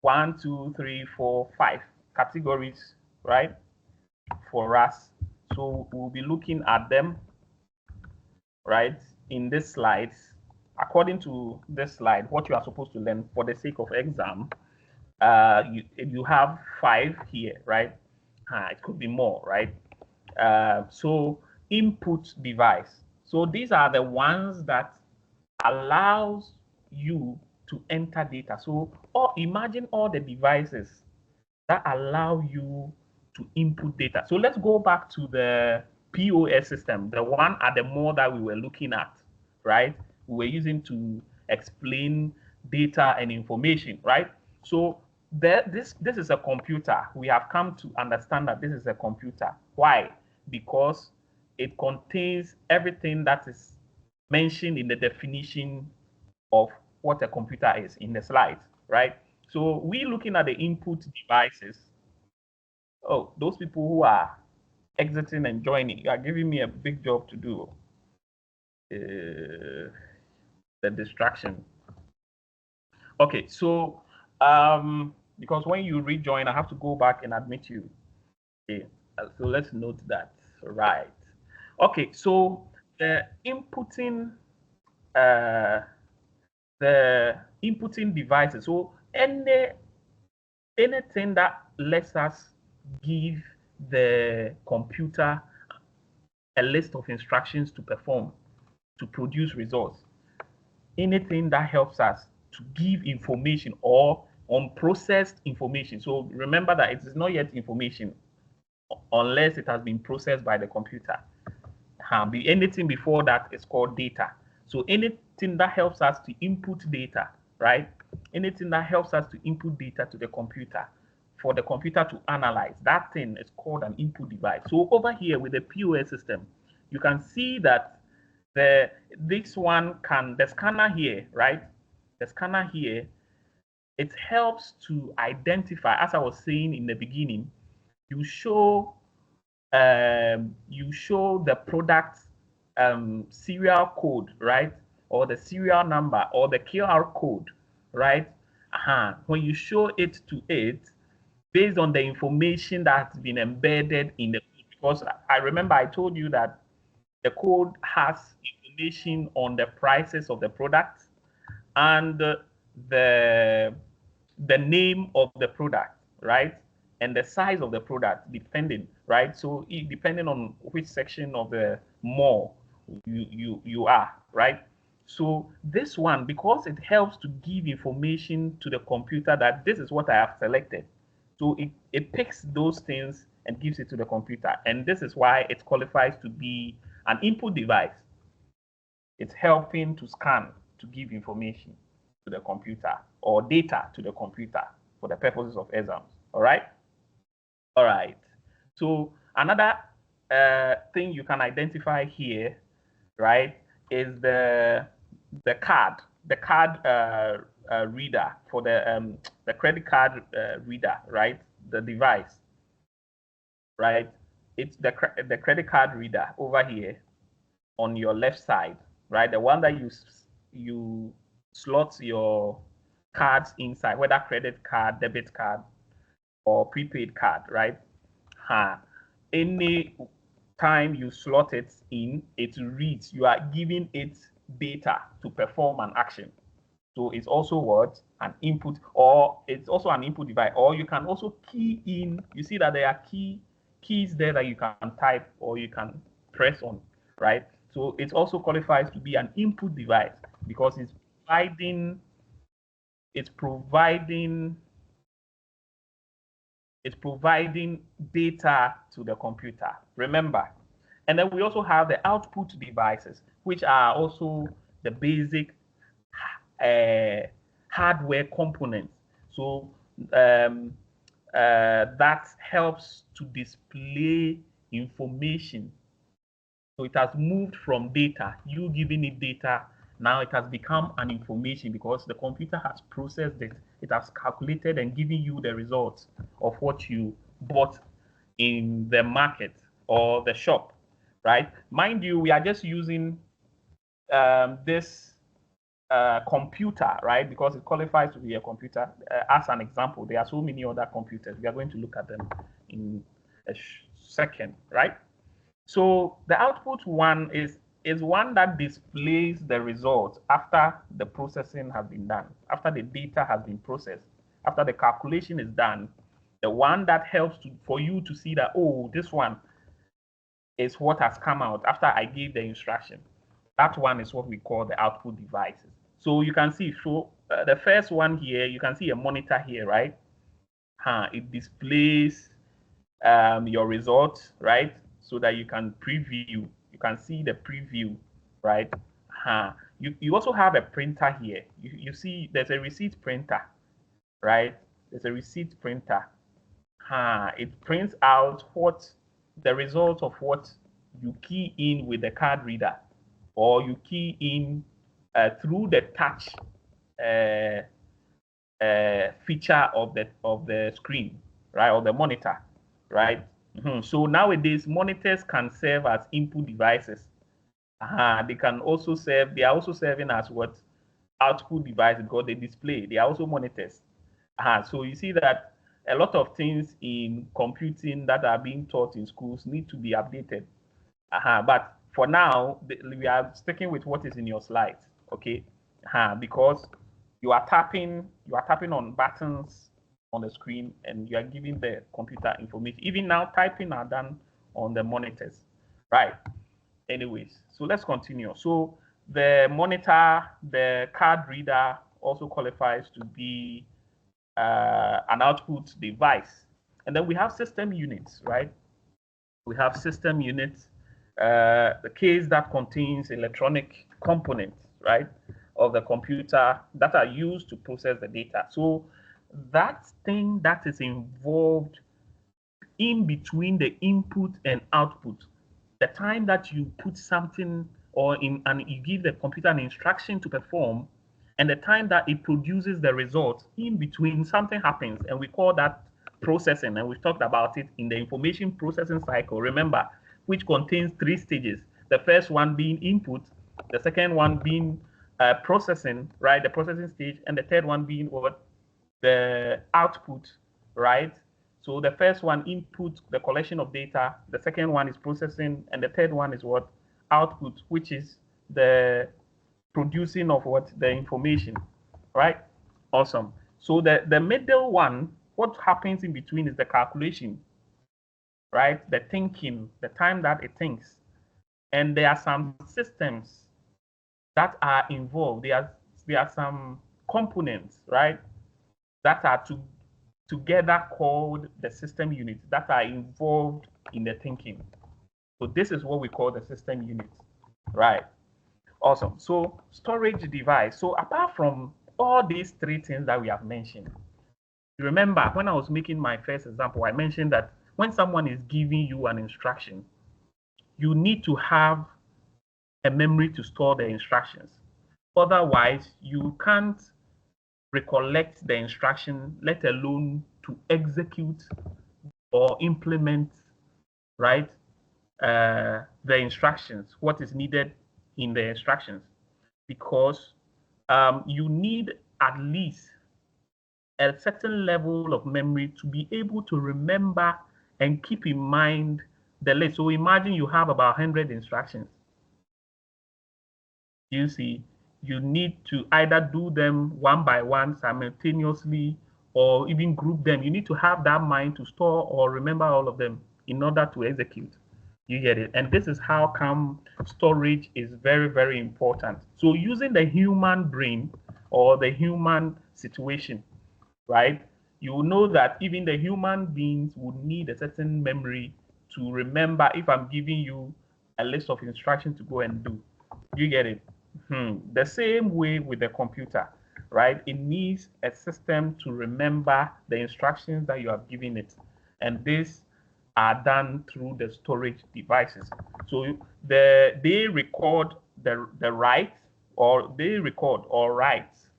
1, 2, 3, 4, 5 categories, right? For us. So we'll be looking at them, right, in this slide. According to this slide, what you are supposed to learn for the sake of exam, you have 5 here, right? It could be more, right? So input device. So these are the ones that allows you to enter data. So imagine all the devices that allow you to input data. So let's go back to the POS system, the one at the mall that we were looking at, right? We were using to explain data and information, right? So this is a computer. We have come to understand that this is a computer. Why? Because it contains everything that is mentioned in the definition of what a computer is in the slides, right? So we looking at the input devices. Oh, those people who are exiting and joining, you are giving me a big job to do. The distraction. Okay, so because when you rejoin, I have to go back and admit you. Okay, so let's note that. Right. Okay, so the inputting devices. So anything that lets us give the computer a list of instructions to perform, to produce results. Anything that helps us to give information or unprocessed information. So remember that it is not yet information unless it has been processed by the computer. Anything before that is called data. So anything that helps us to input data, right? Anything that helps us to input data to the computer for the computer to analyze, that thing is called an input device. So over here with the POS system, you can see that this one the scanner here, right? The scanner here, it helps to identify, as I was saying in the beginning, you show the product serial code, right? Or the serial number or the QR code, right? When you show it to it, based on the information that's been embedded in the code, because I remember I told you that the code has information on the prices of the product and the name of the product, right? And the size of the product, depending, right? So depending on which section of the mall you are, right? So this one, because it helps to give information to the computer that this is what I have selected. So it picks those things and gives it to the computer. And this is why it qualifies to be an input device. It's helping to scan, to give information to the computer or data to the computer for the purposes of exams. All right? All right. So another thing you can identify here, right, is the card reader for the credit card reader, right? The device, right? It's the credit card reader over here on your left side, right? The one that you slot your cards inside, whether credit card, debit card, or prepaid card, right? Any time you slot it in, it reads. You are giving it data to perform an action. So it's also what? An input, or it's also an input device. Or you can also key in. You see that there are keys there that you can type or you can press on, right? So it also qualifies to be an input device because it's providing It's providing data to the computer. Remember. And then we also have the output devices, which are also the basic hardware components. So that helps to display information. So it has moved from data, you giving it data, now it has become an information because the computer has processed it. It has calculated and given you the results of what you bought in the market or the shop, right? Mind you, we are just using this computer, right? Because it qualifies to be a computer. As an example, there are so many other computers. We are going to look at them in a second, right? So the output one is one that displays the results after the processing has been done, after the data has been processed, after the calculation is done. The one that helps for you to see that, oh, this one is what has come out after I gave the instruction. That one is what we call the output devices. So you can see, so the first one here, you can see a monitor here, right? It displays your results, right? So that you can preview, you can see the preview, right? You also have a printer here. You see there's a receipt printer, right? There's a receipt printer. It prints out what the result of what you key in with the card reader, or you key in through the touch feature of the screen, right, or the monitor, right? So nowadays monitors can serve as input devices. They can also serve. They are also serving as what, output devices, because they display. They are also monitors. So you see that a lot of things in computing that are being taught in schools need to be updated. But for now, we are sticking with what is in your slides, okay? Because you are tapping on buttons on the screen, and you are giving the computer information. Even now, typing are done on the monitors, right? Anyways, so let's continue. So the monitor, the card reader also qualifies to be an output device. And then we have system units, right? We have system units, the case that contains electronic components, right, of the computer that are used to process the data. So that thing that is involved in between the input and output, the time that you put something or in, and you give the computer an instruction to perform, and the time that it produces the result, in between something happens, and we call that processing. And we've talked about it in the information processing cycle, remember, which contains 3 stages. The first one being input, the second one being processing, right, the processing stage, and the third one being what, the output, right? So the first one, input, the collection of data. The second one is processing, and the third one is what, output, which is the producing of what, the information, right? Awesome. So the middle one, what happens in between is the calculation, right? The thinking, the time that it thinks. And there are some systems that are involved. There are some components, right, that are together called the system units that are involved in the thinking. So this is what we call the system unit, right? Awesome. So storage device. So apart from all these 3 things that we have mentioned, remember when I was making my first example, I mentioned that when someone is giving you an instruction, you need to have a memory to store the instructions. Otherwise, you can't recollect the instruction, let alone to execute or implement, right, the instructions, what is needed in the instructions, because you need at least a certain level of memory to be able to remember and keep in mind the list. So imagine you have about 100 instructions. You see, you need to either do them one by one simultaneously, or even group them. You need to have that mind to store or remember all of them in order to execute. You get it? And this is how come storage is very, very important. So using the human brain or the human situation, right? you will know that even the human beings would need a certain memory to remember if I'm giving you a list of instructions to go and do. You get it? The same way with the computer, right? It needs a system to remember the instructions that you have given it. And these are done through the storage devices. So they record the write, or they record or writes,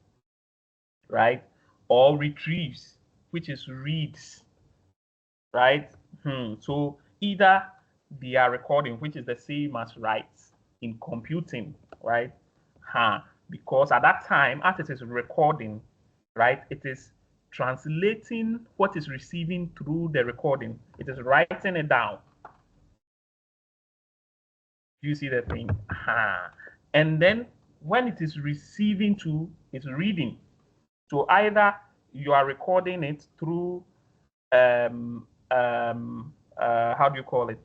right? Or retrieves, which is reads, right? So either they are recording, which is the same as writes in computing, right? Because at that time, as it is recording, right, it is translating what is receiving through the recording. It is writing it down. You see the thing? And then when it is receiving to, it's reading. So either you are recording it through how do you call it?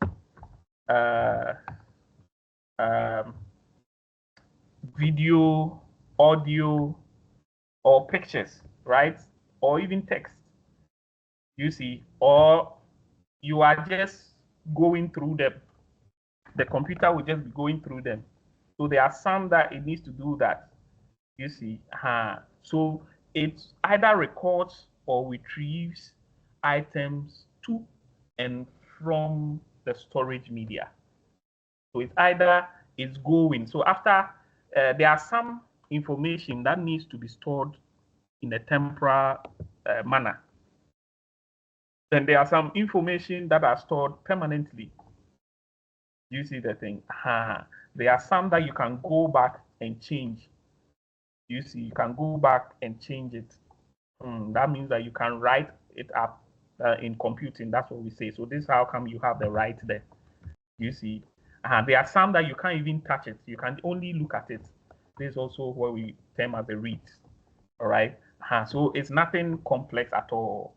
Video, audio, or pictures, right? Or even text. You see, or you are just going through them. The computer will just be going through them. So there are some that it needs to do that. You see, so it either records or retrieves items to and from the storage media. So it's either it's going. So after there are some information that needs to be stored in a temporal manner. Then there are some information that are stored permanently. You see the thing? There are some that you can go back and change. You see, you can go back and change it. That means that you can write it up in computing. That's what we say. So this is how come you have the right there. You see, there are some that you can't even touch it. You can only look at it. This is also what we term as the reads. All right. So it's nothing complex at all.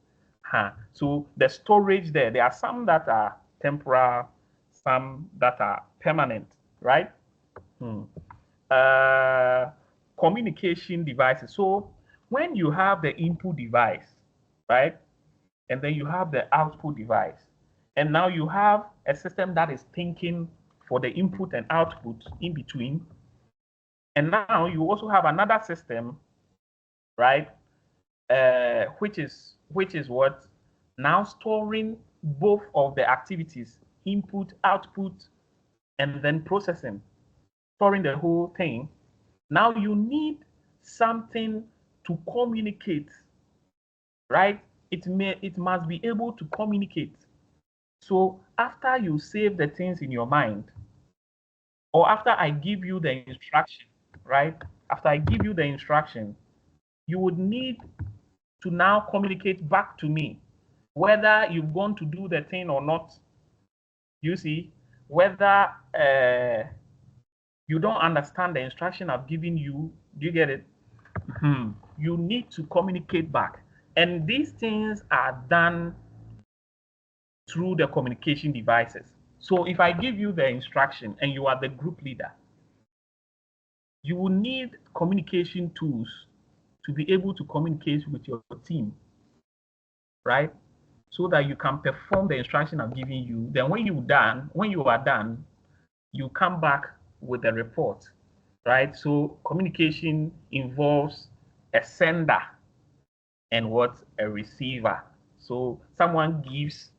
So the storage there are some that are temporal, some that are permanent, right? Communication devices. So when you have the input device, right, and then you have the output device, and now you have a system that is thinking for the input and output in between, and now you also have another system, right, which is what now storing both of the activities, input, output, and then processing, storing the whole thing. Now you need something to communicate, right? It must be able to communicate. So after you save the things in your mind, or after I give you the instruction, right? After I give you the instruction, you would need to now communicate back to me whether you've gone to do the thing or not. You see, whether you don't understand the instruction I've given you, do you get it? You need to communicate back. And these things are done through the communication devices. So if I give you the instruction and you are the group leader, you will need communication tools to be able to communicate with your team, right? So that you can perform the instruction I'm giving you. Then when you are done, you come back with a report, right? So communication involves a sender and a receiver. So someone gives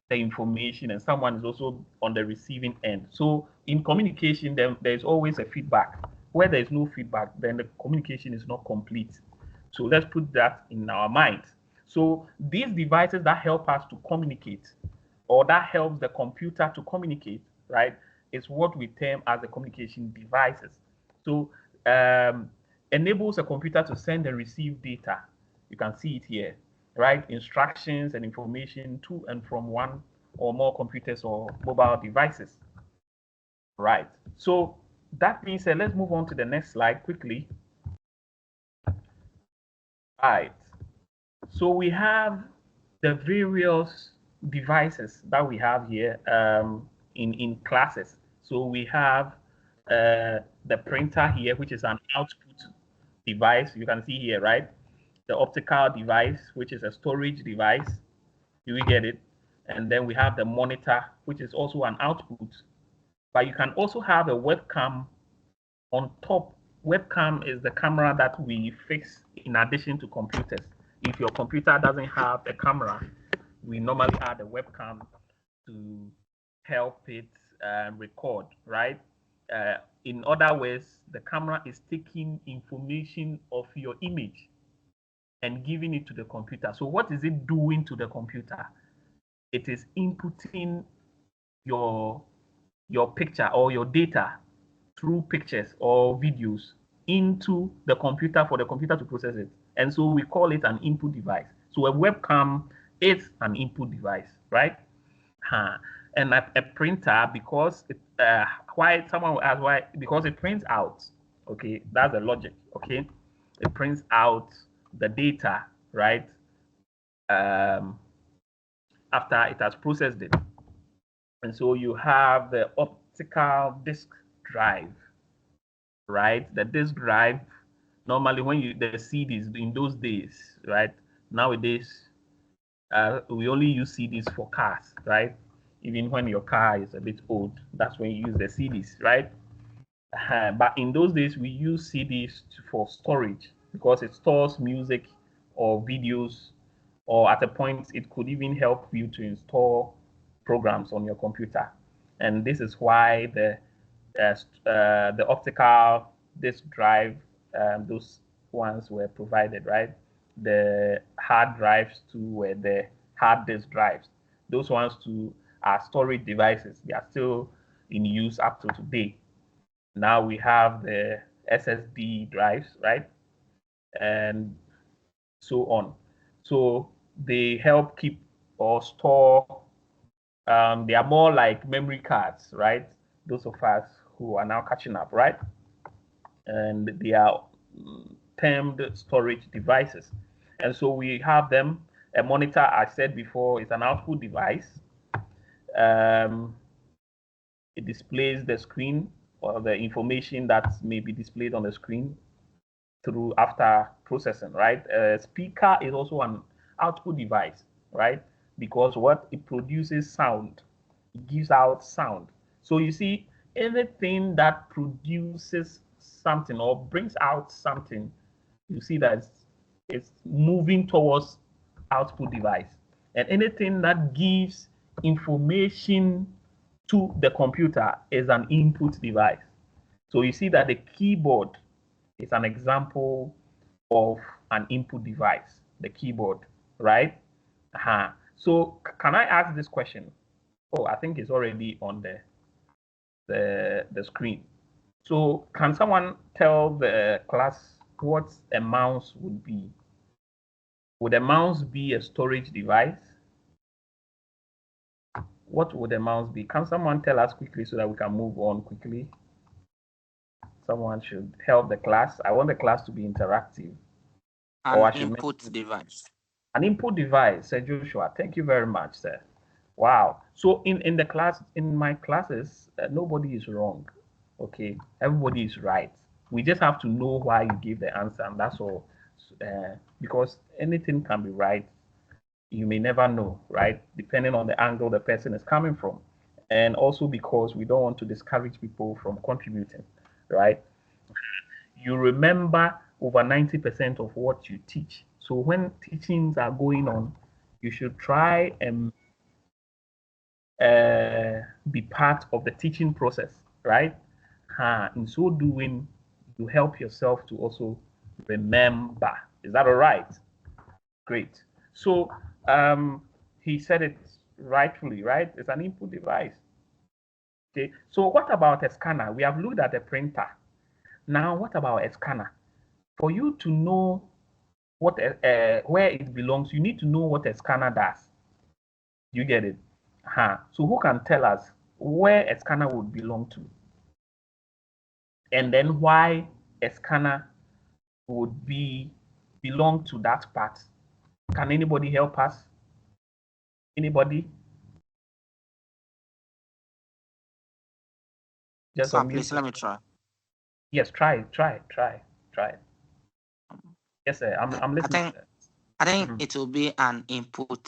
the information and someone is also on the receiving end. So in communication, there's always a feedback. Where there's no feedback, then the communication is not complete. So let's put that in our minds. So these devices that help us to communicate, or that helps the computer to communicate, right, is what we term as the communication devices. So enables a computer to send and receive data. You can see it here, right? Instructions and information to and from one or more computers or mobile devices, right? So that being said, let's move on to the next slide quickly. Right. So we have the various devices that we have here in classes. So we have the printer here, which is an output device. You can see here, right? the optical device, which is a storage device. Do we get it? And then we have the monitor, which is also an output. But you can also have a webcam on top. Webcam is the camera that we fix in addition to computers. If your computer doesn't have a camera, we normally add a webcam to help it record, right? In other words, the camera is taking information of your image and giving it to the computer. So what is it doing to the computer? It is inputting your picture or your data through pictures or videos into the computer for the computer to process it. And so we call it an input device. So a webcam is an input device, right? And a printer, because why someone will ask why, because it prints out. Okay, that's the logic. Okay, it prints out the data, right? After it has processed it. And so you have the optical disk drive, right? The disk drive, normally when the CDs in those days, right? Nowadays, we only use CDs for cars, right? Even when your car is a bit old, that's when you use the CDs, right? But in those days, we use CDs for storage because it stores music or videos, or at a point, it could even help you to install programs on your computer. And this is why the optical disk drive, those ones were provided, right? The hard drives too were the hard disk drives. Those ones too are storage devices. They are still in use up to today. Now we have the SSD drives, right? And so on. So they help keep or store. They are more like memory cards, right? Those of us who are now catching up, right? And they are termed storage devices. And so we have them. A monitor, I said before, is an output device. It displays the screen or the information that may be displayed on the screen through after processing, right? A speaker is also an output device, right? Because what it produces sound, it gives out sound. So you see, anything that produces something or brings out something, you see that it's moving towards output device. And anything that gives information to the computer is an input device. So you see that the keyboard is an example of an input device, the keyboard, right? So can I ask this question? Oh, I think it's already on the screen. So can someone tell the class what a mouse would be? Would a mouse be a storage device? What would a mouse be? Can someone tell us quickly so that we can move on quickly? Someone should help the class. I want the class to be interactive. An input device. An input device, Sir Joshua. Thank you very much, sir. Wow. So in the class, in my classes, nobody is wrong. Okay, everybody is right. We just have to know why you give the answer, and that's all. Because anything can be right. You may never know, right? Depending on the angle the person is coming from. And also because we don't want to discourage people from contributing, right? You remember over 90% of what you teach. So when teachings are going on, you should try and be part of the teaching process, right? In so doing, you help yourself to also remember. Is that all right? Great. So he said it rightfully, right? It's an input device. Okay. So what about a scanner? We have looked at a printer. Now, what about a scanner? For you to know what where it belongs, you need to know what a scanner does. You get it? So who can tell us where a scanner would belong to? And then why a scanner would belong to that part? Can anybody help us? Anybody? Just please let me try. Yes, try. Yes, sir. I'm listening, sir. I think it will be an input.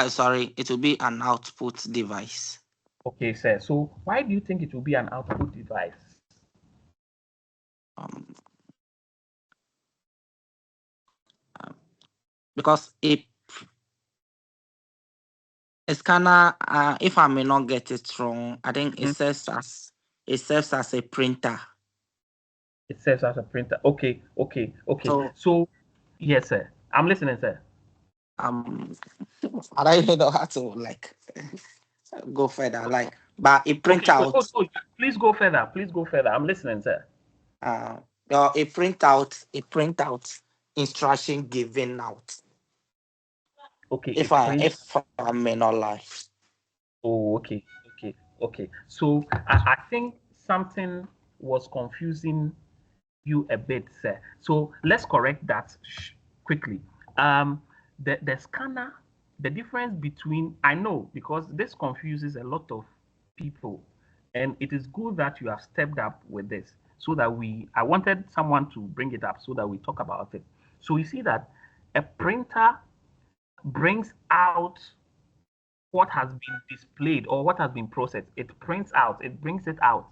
Sorry, it will be an output device. Okay, sir. So why do you think it will be an output device? Because a scanner, if I may not get it wrong, I think it serves as a printer. It serves as a printer. Okay. So yes, sir. I'm listening, sir. I don't even know how to go further. But a printout. Please go further. Please go further. I'm listening, sir. A printout instruction given out. Okay. If I may not lie. Oh, okay. So I think something was confusing you a bit, sir. So let's correct that quickly. The scanner, the difference between, I know because this confuses a lot of people, and it is good that you have stepped up with this so that I wanted someone to bring it up so that we talk about it. So you see that a printer brings out what has been displayed or what has been processed. It prints out, it brings it out.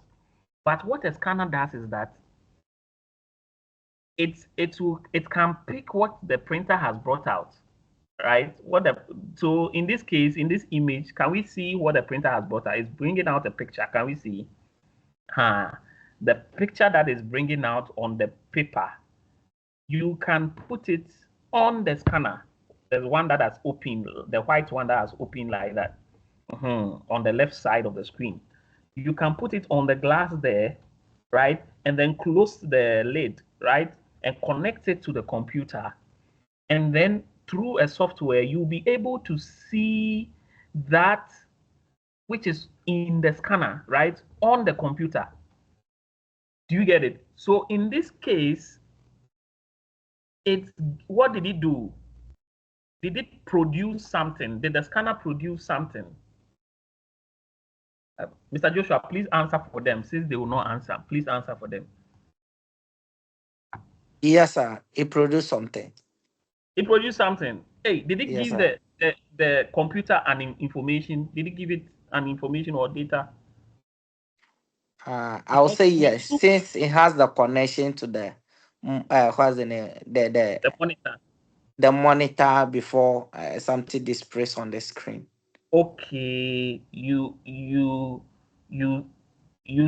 But what a scanner does is that it can pick what the printer has brought out, right? So in this case, in this image, can we see what the printer has brought out? It's bringing out a picture. Can we see? The picture that is bringing out on the paper, you can put it on the scanner. There's one that has opened, the white one that has opened like that, on the left side of the screen. You can put it on the glass there, right? And then close the lid, right? And connect it to the computer. And then through a software, you'll be able to see that which is in the scanner, right? On the computer. Do you get it? So in this case, what did it do? Did it produce something? Did the scanner produce something? Mr. Joshua, please answer for them. Since they will not answer, please answer for them. Yes, sir. It produced something. It produced something. Hey, did it give the computer an information? Did it give it an information or data? I will say yes, since it has the connection to the what's the name, The monitor. The monitor before something displays on the screen. Okay, you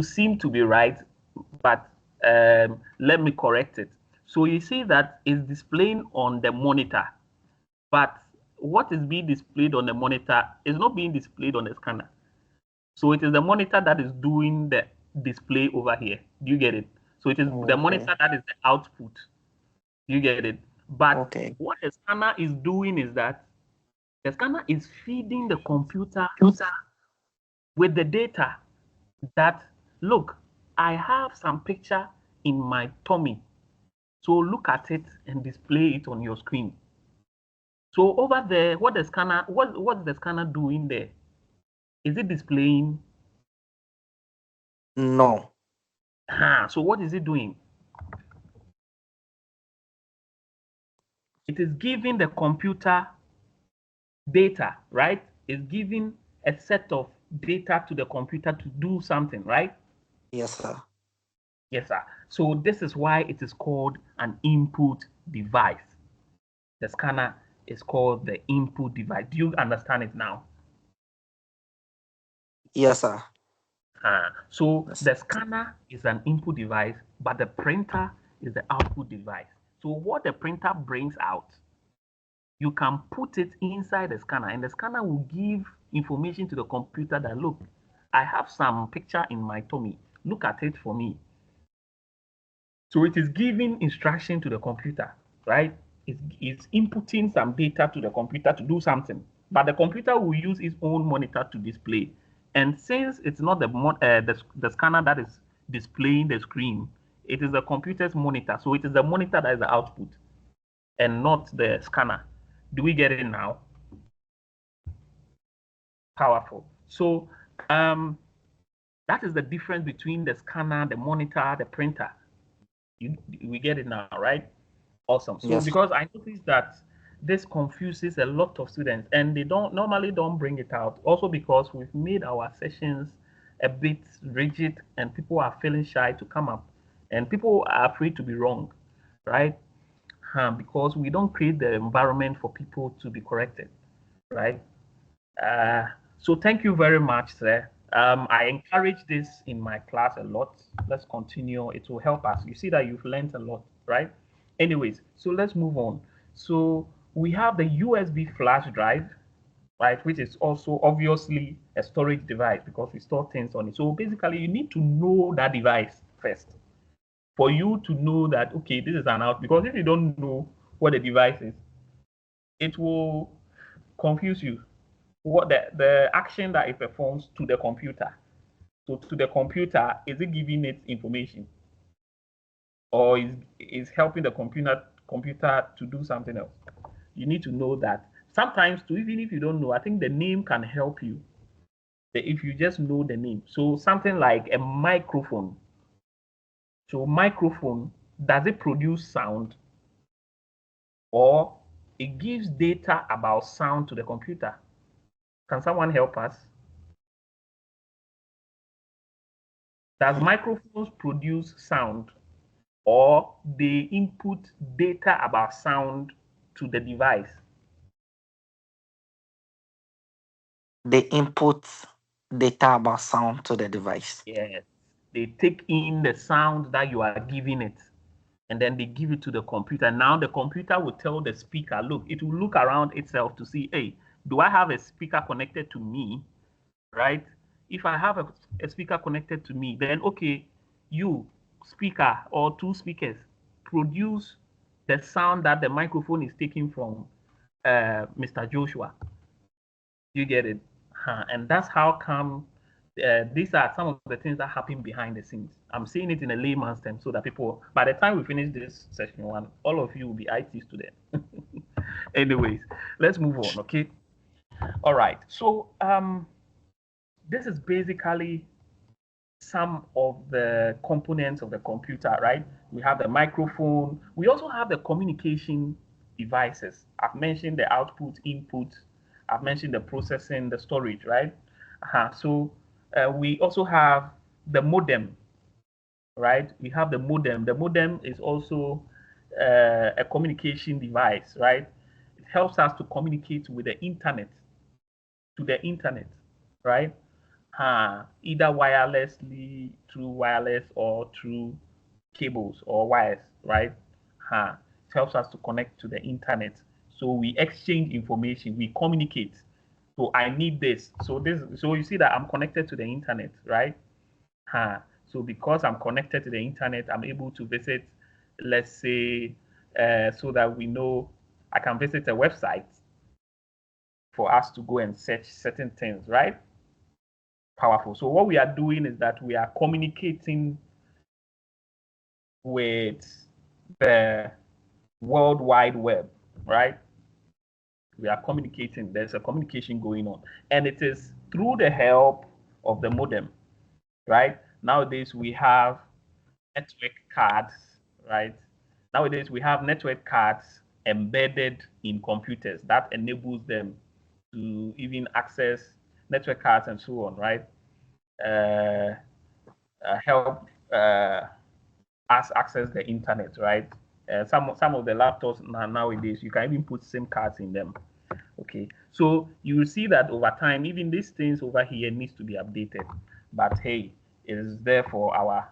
seem to be right, but let me correct it. So you see that it's displaying on the monitor, but what is being displayed on the monitor is not being displayed on the scanner. So it is the monitor that is doing the display over here. Do you get it? So it is the monitor that is the output. Do you get it? But what the scanner is doing is that the scanner is feeding the computer with the data that, look, I have some picture in my tummy. So look at it and display it on your screen. So over there, what's the scanner doing there? Is it displaying? No. So what is it doing? It is giving the computer data, right? It's giving a set of data to the computer to do something, right? Yes, sir. Yes, sir. So this is why it is called an input device. The scanner is called the input device. Do you understand it now? Yes, sir. So the scanner is an input device, but the printer is the output device. So what the printer brings out, you can put it inside the scanner, and the scanner will give information to the computer that, look, I have some picture in my tummy. Look at it for me. So it is giving instruction to the computer, right? It's inputting some data to the computer to do something, but the computer will use its own monitor to display. And since it's not the scanner that is displaying the screen, it is the computer's monitor. So it is the monitor that is the output and not the scanner. Do we get it now? Powerful. So that is the difference between the scanner, the monitor, the printer. We get it now, right? Awesome. So Yes. because I noticed that this confuses a lot of students and they don't normally don't bring it out. Also because we've made our sessions a bit rigid and people are feeling shy to come up and people are afraid to be wrong, right? Because we don't create the environment for people to be corrected, right? Uh, so thank you very much, sir. I encourage this in my class a lot. Let's continue. It will help us. You see that you've learned a lot, right? Anyways, so let's move on. So we have the USB flash drive, right, which is also obviously a storage device because we store things on it. So basically, you need to know that device first for you to know that, okay, this is an out. Because if you don't know what the device is, it will confuse you what the action that it performs to the computer. So to the computer, is it giving it information or is helping the computer to do something else? You need to know that. Sometimes too, even if you don't know, I think the name can help you. If you just know the name. So something like a microphone. So microphone, does it produce sound or it gives data about sound to the computer? Can someone help us? Does microphones produce sound or they input data about sound to the device? They input data about sound to the device. Yes. They take in the sound that you are giving it and then they give it to the computer. Now the computer will tell the speaker, look, it will look around itself to see, hey, do I have a speaker connected to me, right? If I have a speaker connected to me, then okay, you speaker or two speakers produce the sound that the microphone is taking from Mr. Joshua. You get it? And that's how come these are some of the things that happen behind the scenes. I'm saying it in a layman's term so that people, by the time we finish this session one, all of you will be IT students. Anyways, let's move on, okay? All right. So this is basically some of the components of the computer, right? We have the microphone. We also have the communication devices. I've mentioned the output, input. I've mentioned the processing, the storage, right? So we also have the modem, right? We have the modem. The modem is also a communication device, right? It helps us to communicate with the internet, to the internet, right? Either wirelessly through wireless or through cables or wires, right? It helps us to connect to the internet. So we exchange information, we communicate. So I need this. So you see that I'm connected to the internet, right? So because I'm connected to the internet, I'm able to visit, let's say, so that we know I can visit a website for us to go and search certain things, right? Powerful. So what we are doing is that we are communicating with the World Wide Web, right? We are communicating. There's a communication going on, and it is through the help of the modem, right? Nowadays we have network cards, right? Nowadays we have network cards embedded in computers that enables them to even access network cards and so on, right? Help us access the internet, right? Some of the laptops nowadays you can even put SIM cards in them. Okay, so you will see that over time, even these things over here needs to be updated. But hey, it is there for our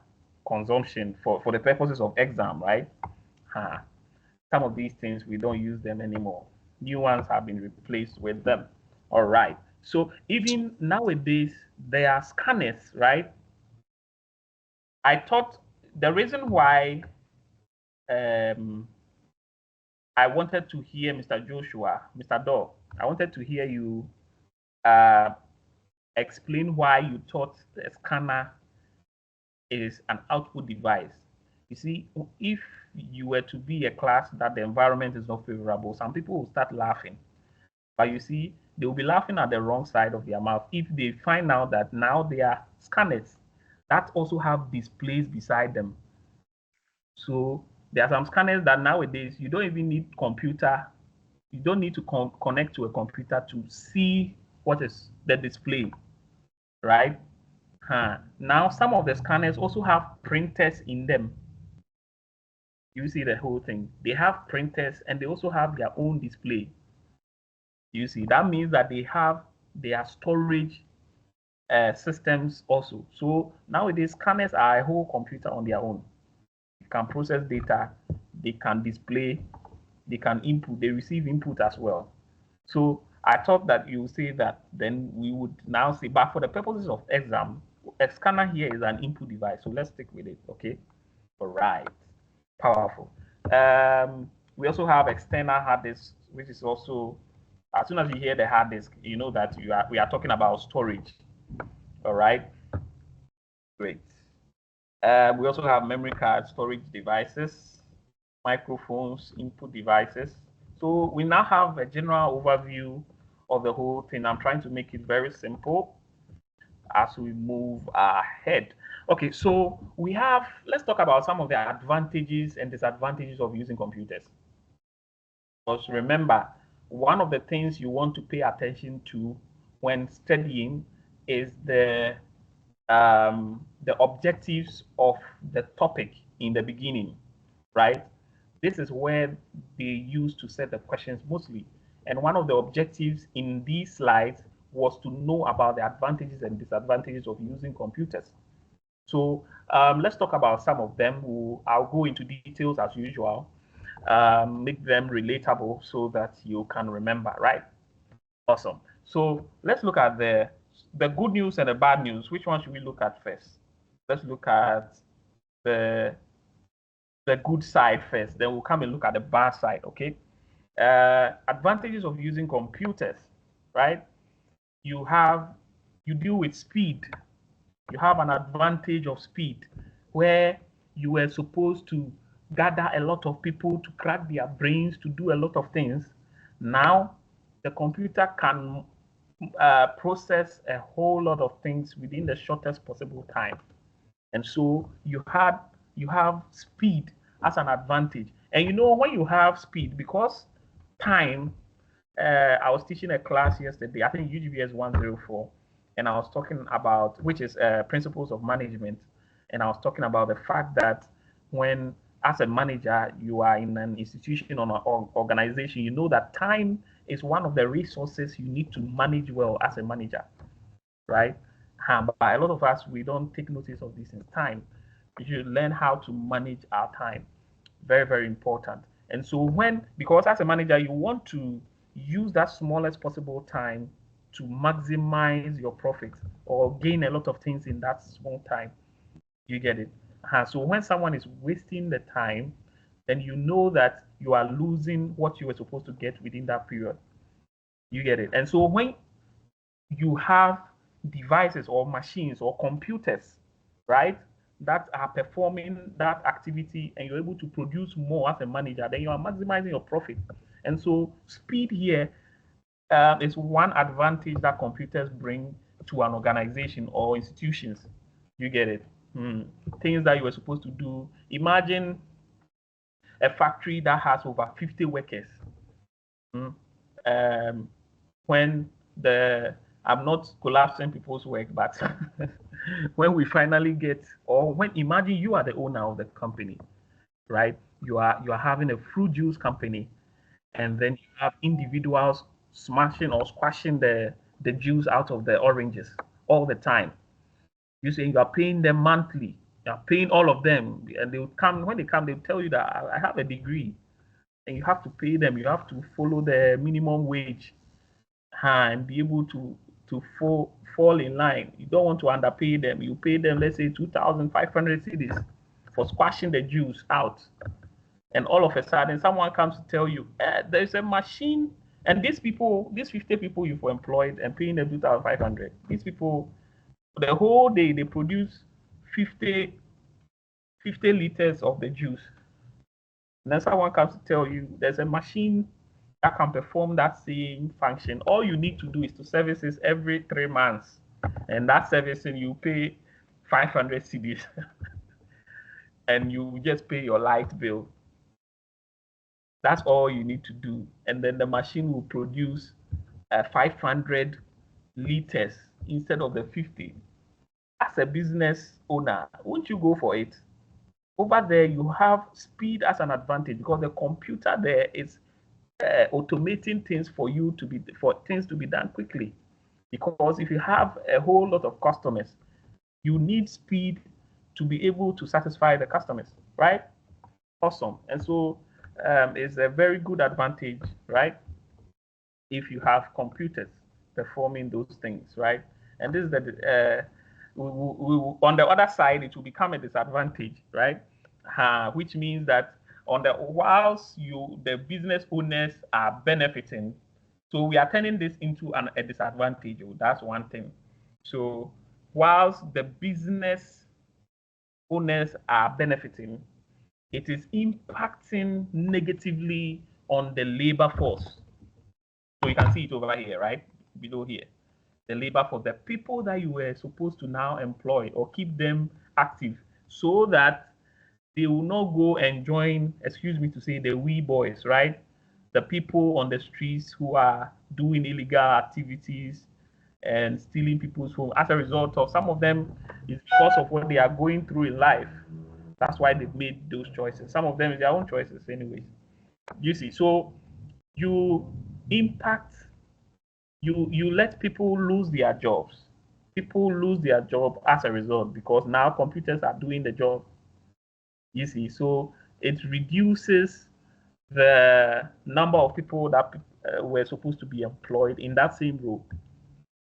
consumption for the purposes of exam, right? Some of these things we don't use them anymore. New ones have been replaced with them. All right. So even nowadays there are scanners, right? I thought the reason why um, I wanted to hear Mr. Joshua, Mr. Doe, I wanted to hear you uh, explain why you thought the scanner is an output device. You see, if you were to be a class that the environment is not favorable, some people will start laughing. But you see, they will be laughing at the wrong side of their mouth if they find out that now there are scanners that also have displays beside them. So There are some scanners that nowadays you don't even need computer. You don't need to connect to a computer to see what is the display, right? Now, some of the scanners also have printers in them. You see the whole thing. They have printers and they also have their own display. You see, that means that they have their storage systems also. So nowadays, scanners are a whole computer on their own. They can process data, they can display, they can input, they receive input as well. So I thought that you say that then we would now say, but for the purposes of exam, a scanner here is an input device. So let's stick with it, okay? All right, powerful. We also have external hard disk, which is also, as soon as you hear the hard disk, you know that we are talking about storage. All right, great. We also have memory card storage devices, microphones, input devices. So we now have a general overview of the whole thing. I'm trying to make it very simple as we move ahead. Okay, so let's talk about some of the advantages and disadvantages of using computers. Because remember, one of the things you want to pay attention to when studying is the objectives of the topic in the beginning, right? This is where they use to set the questions mostly. And one of the objectives in these slides was to know about the advantages and disadvantages of using computers. So let's talk about some of them. I'll go into details as usual, make them relatable so that you can remember, right? Awesome. So let's look at the good news and the bad news. Which one should we look at first? Let's look at the good side first. Then we'll come and look at the bad side, okay? Advantages of using computers, right? You deal with speed. You have an advantage of speed where you were supposed to gather a lot of people to crack their brains to do a lot of things. Now, the computer can process a whole lot of things within the shortest possible time. And so you have speed as an advantage. And you know, when you have speed, because time, I was teaching a class yesterday, I think UGBS 104, and I was talking about, which is principles of management. And I was talking about the fact that when, as a manager, you are in an institution or an organization, you know that time is one of the resources you need to manage well as a manager, right? But a lot of us, we don't take notice of this in time. We should learn how to manage our time. Very, very important. And so because as a manager, you want to use that smallest possible time to maximize your profit or gain a lot of things in that small time. You get it? So when someone is wasting the time, then you know that you are losing what you were supposed to get within that period. You get it? And so when you have devices or machines or computers, right, that are performing that activity and you're able to produce more as a manager, then you are maximizing your profit. And so speed here is one advantage that computers bring to an organization or institutions. You get it? Things that you were supposed to do. Imagine a factory that has over 50 workers. When I'm not collapsing people's work, but when we finally imagine you are the owner of the company, right? You are having a fruit juice company, and then you have individuals smashing or squashing the juice out of the oranges all the time. You say you are paying them monthly. You are paying all of them, and they will come. When they come, they'll tell you that I have a degree, and you have to pay them. You have to follow the minimum wage and be able to fall in line. You don't want to underpay them. You pay them, let's say, 2,500 cedis for squashing the juice out. And all of a sudden, someone comes to tell you, there's a machine. And these 50 people you've employed and paying them 2,500, these people, the whole day, they produce 50 liters of the juice. And then someone comes to tell you, there's a machine that can perform that same function. All you need to do is to service this every 3 months. And that servicing, you pay 500 cedis. and you just pay your light bill. That's all you need to do. And then the machine will produce 500 liters instead of the 50. As a business owner, won't you go for it? Over there, you have speed as an advantage because the computer there is automating things for things to be done quickly. Because if you have a whole lot of customers, you need speed to be able to satisfy the customers, right? Awesome. And so it's a very good advantage, right? If you have computers performing those things, right? And this is on the other side, it will become a disadvantage, right? Which means that whilst the business owners are benefiting, so we are turning this into a disadvantage. That's one thing. So whilst the business owners are benefiting, it is impacting negatively on the labor force. So you can see it over here, right? Below here. The labor force, the people that you were supposed to now employ or keep them active so that they will not go and join, excuse me to say, the wee boys, right? The people on the streets who are doing illegal activities and stealing people's home. As a result of some of them, it's because of what they are going through in life. That's why they've made those choices. Some of them is their own choices, anyways. You see, so you impact, you let people lose their jobs. People lose their job as a result because now computers are doing the job. You see, so it reduces the number of people that were supposed to be employed in that same role.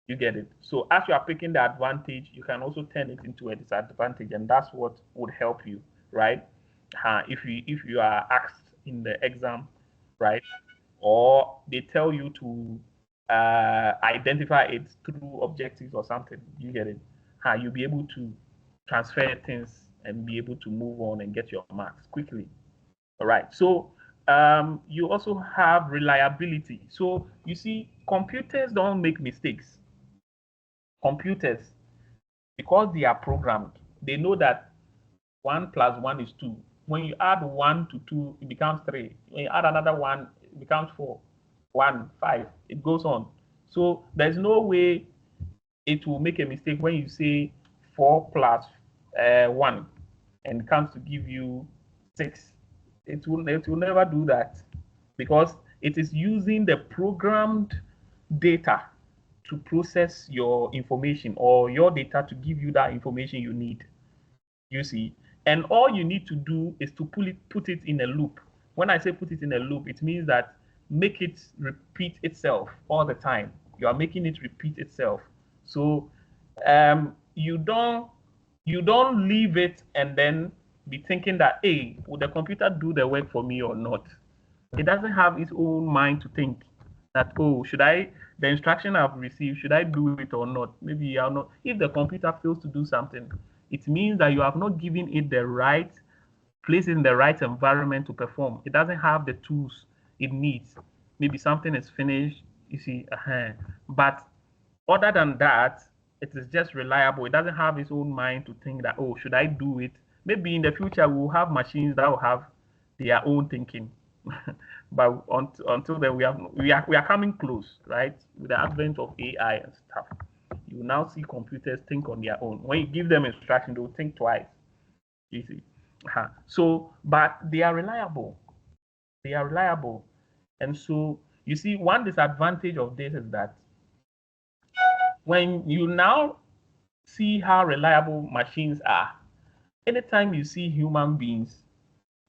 You get it? So as you are picking the advantage, you can also turn it into a disadvantage, and that's what would help you, right? If you are asked in the exam, right, or they tell you to identify it through objectives or something, you get it? You'll be able to transfer things and be able to move on and get your marks quickly. All right. So you also have reliability. So you see, computers don't make mistakes. Computers, because they are programmed, they know that 1 + 1 is 2. When you add 1 to 2, it becomes 3. When you add another 1, it becomes 4. 1, 5. It goes on. So there's no way it will make a mistake when you say 4 plus 1 and it comes to give you 6. It will never do that because it is using the programmed data to process your information or your data to give you that information you need. You see, and all you need to do is to put it in a loop. When I say put it in a loop, it means that make it repeat itself all the time. You are making it repeat itself. So you don't leave it and then be thinking that, hey, will the computer do the work for me or not? It doesn't have its own mind to think that, oh, the instruction I've received, should I do it or not? Maybe I'll not. If the computer fails to do something, it means that you have not given it the right place in the right environment to perform. It doesn't have the tools it needs. Maybe something is finished, you see, but other than that, it is just reliable. It doesn't have its own mind to think that, oh, should I do it? Maybe in the future we'll have machines that will have their own thinking. But until then, we are coming close, right? With the advent of AI and stuff, you now see computers think on their own. When you give them instruction, they'll think twice. You see, so but they are reliable. They are reliable, and so you see, one disadvantage of this is that when you now see how reliable machines are, anytime you see human beings,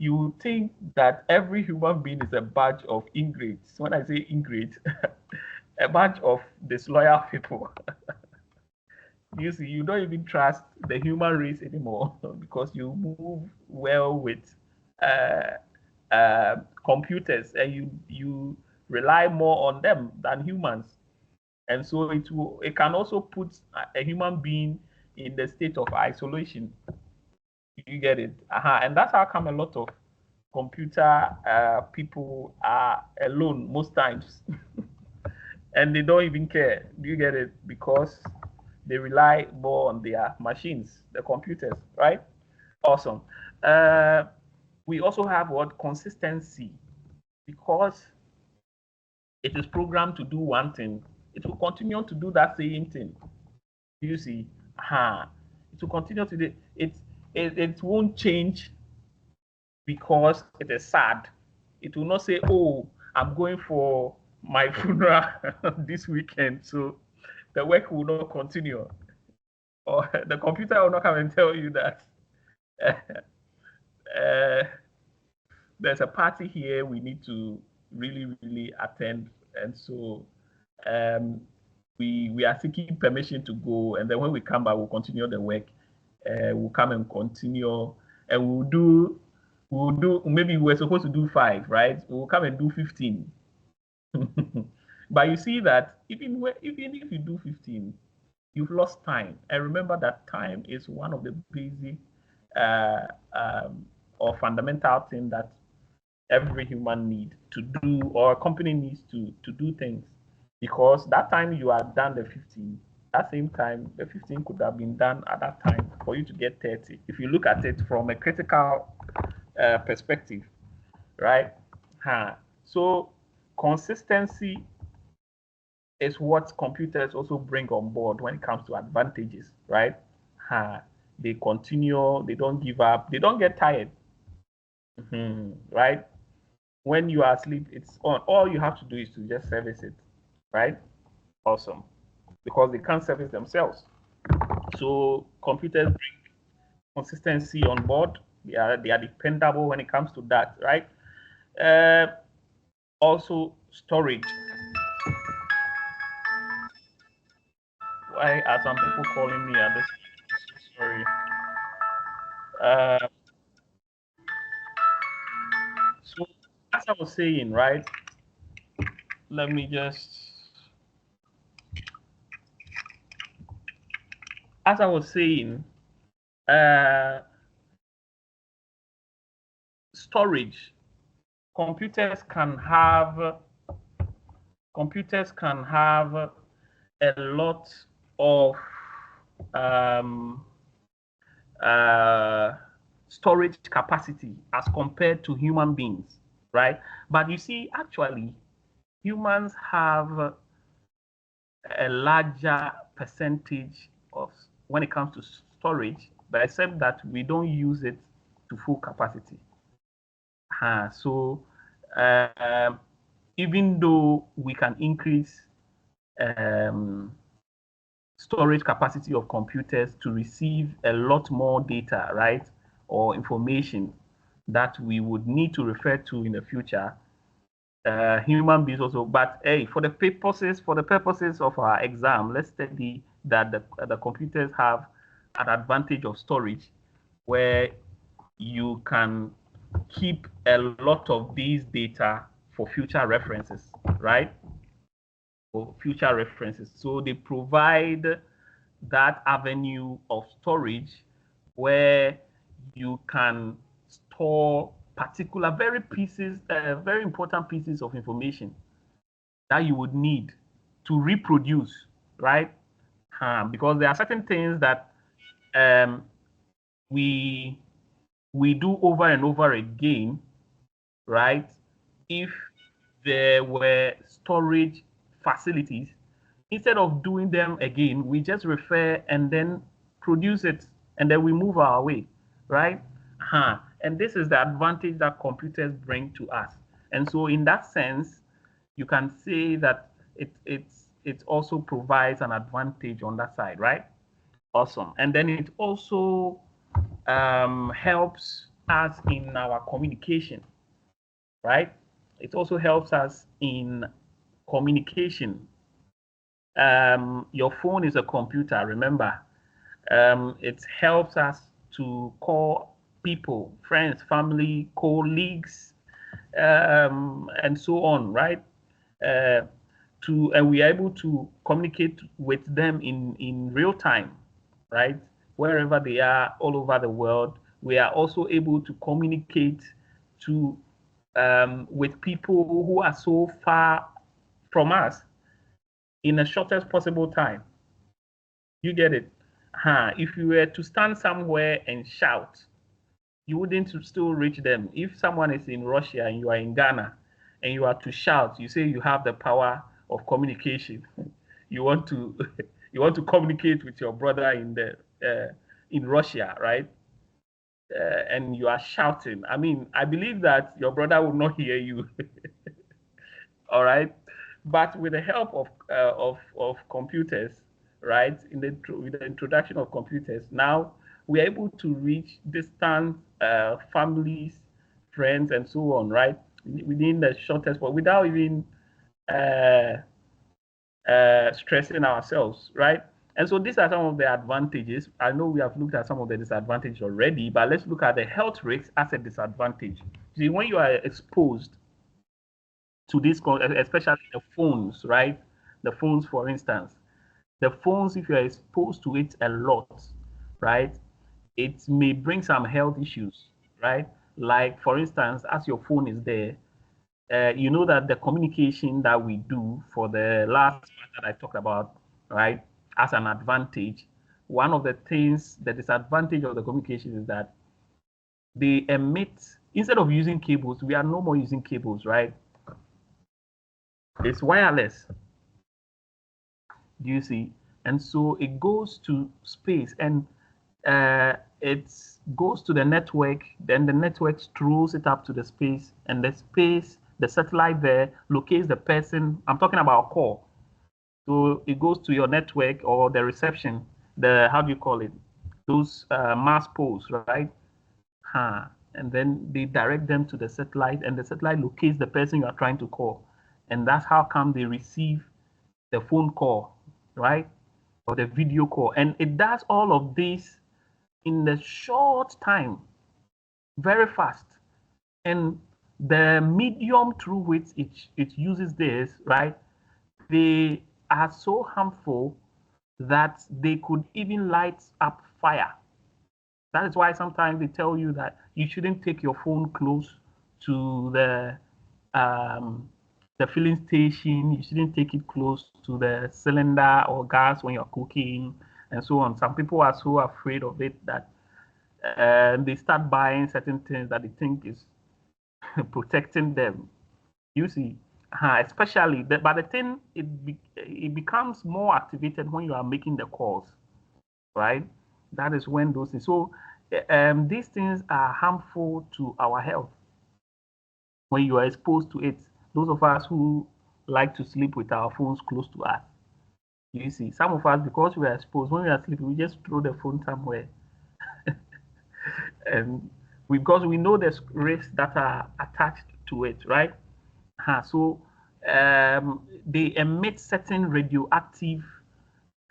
you think that every human being is a batch of ingrates. When I say ingrates, a bunch of disloyal people. You see, you don't even trust the human race anymore because you move well with computers and you rely more on them than humans. And so it can also put a human being in the state of isolation. You get it? And that's how come a lot of computer people are alone most times. And they don't even care. Do you get it? Because they rely more on their machines, the computers, right? Awesome. We also have what consistency, because it is programmed to do one thing, it will continue to do that same thing. You see, it will continue to do it won't change because it is sad. It will not say, "Oh, I'm going for my funeral this weekend, so the work will not continue," or the computer will not come and tell you that uh, there's a party here we need to really attend, and so um, we are seeking permission to go, and then when we come back, we'll continue the work. We'll come and continue, and we'll do maybe we're supposed to do 5, right? We'll come and do 15. But you see that even if you do 15, you've lost time. And remember that time is one of the basic uh, or fundamental thing that every human need to do, or a company needs to do things, because that time you are done the 15, that same time the 15 could have been done at that time for you to get 30, if you look at it from a critical perspective, right? So consistency is what computers also bring on board when it comes to advantages, right? They continue, they don't give up, they don't get tired, right? When you are asleep, it's on. All you have to do is to just service it, right? Awesome. Because they can't service themselves. So computers bring consistency on board. They are dependable when it comes to that, right? Also storage. Why are some people calling me at this? Sorry. Uh, so as I was saying, right? Let me just. As I was saying, storage. Computers can have a lot of um, storage capacity as compared to human beings, right? But you see, actually, humans have a larger percentage of when it comes to storage, but except that we don't use it to full capacity. So even though we can increase storage capacity of computers to receive a lot more data, right, or information that we would need to refer to in the future, human beings also. But hey, for the purposes of our exam, let's study that the computers have an advantage of storage, where you can keep a lot of these data for future references, right? For future references. So they provide that avenue of storage where you can store particular very important pieces of information that you would need to reproduce, right? Because there are certain things that um, we do over and over again, right? If there were storage facilities, instead of doing them again, we just refer and then produce it, and then we move our way, right? And this is the advantage that computers bring to us. And so in that sense, you can say that it also provides an advantage on that side, right? Awesome. And then it also helps us in our communication, right? It also helps us in communication. Your phone is a computer, remember. It helps us to call people, friends, family, colleagues, and so on, right? And we are able to communicate with them in real time, right? Wherever they are, all over the world. We are also able to communicate to with people who are so far from us in the shortest possible time. You get it? If you were to stand somewhere and shout, you wouldn't still reach them. If someone is in Russia and you are in Ghana and you are to shout, you say you have the power of communication. You want to you want to communicate with your brother in Russia, right? And you are shouting. I mean, I believe that your brother will not hear you. All right, but with the help of computers, right? With the introduction of computers, now we are able to reach distant families, friends, and so on, right? Within the shortest, but without even uh, stressing ourselves, right? And so these are some of the advantages. I know we have looked at some of the disadvantages already, but let's look at the health risks as a disadvantage. See, when you are exposed to this, especially the phones, right? The phones, for instance, the phones, if you're exposed to it a lot, right, it may bring some health issues, right? Like, for instance, as your phone is there, you know that the communication that we do for the last part that I talked about, right, as an advantage, one of the things, the disadvantage of the communication is that they emit, instead of using cables, we are no more using cables, right? It's wireless. Do you see? And so it goes to space and it goes to the network, then the network throws it up to the space, and the space, the satellite there locates the person. I'm talking about call. So it goes to your network or the reception, the, how do you call it? Those mass poles, right? Huh. And then they direct them to the satellite, and the satellite locates the person you are trying to call. And that's how come they receive the phone call, right? Or the video call. And it does all of this in a short time, very fast. And the medium through which it uses this, right? They are so harmful that they could even light up fire. That is why sometimes they tell you that you shouldn't take your phone close to um, the filling station. You shouldn't take it close to the cylinder or gas when you're cooking and so on. Some people are so afraid of it that they start buying certain things that they think is protecting them. You see, especially but the thing it becomes more activated when you are making the calls, right? That is when those things. So these things are harmful to our health when you are exposed to it. Those of us who like to sleep with our phones close to us, you see, some of us, because we are exposed, when we are sleeping, we just throw the phone somewhere, and because we know there's risks that are attached to it, right? So they emit certain radioactive.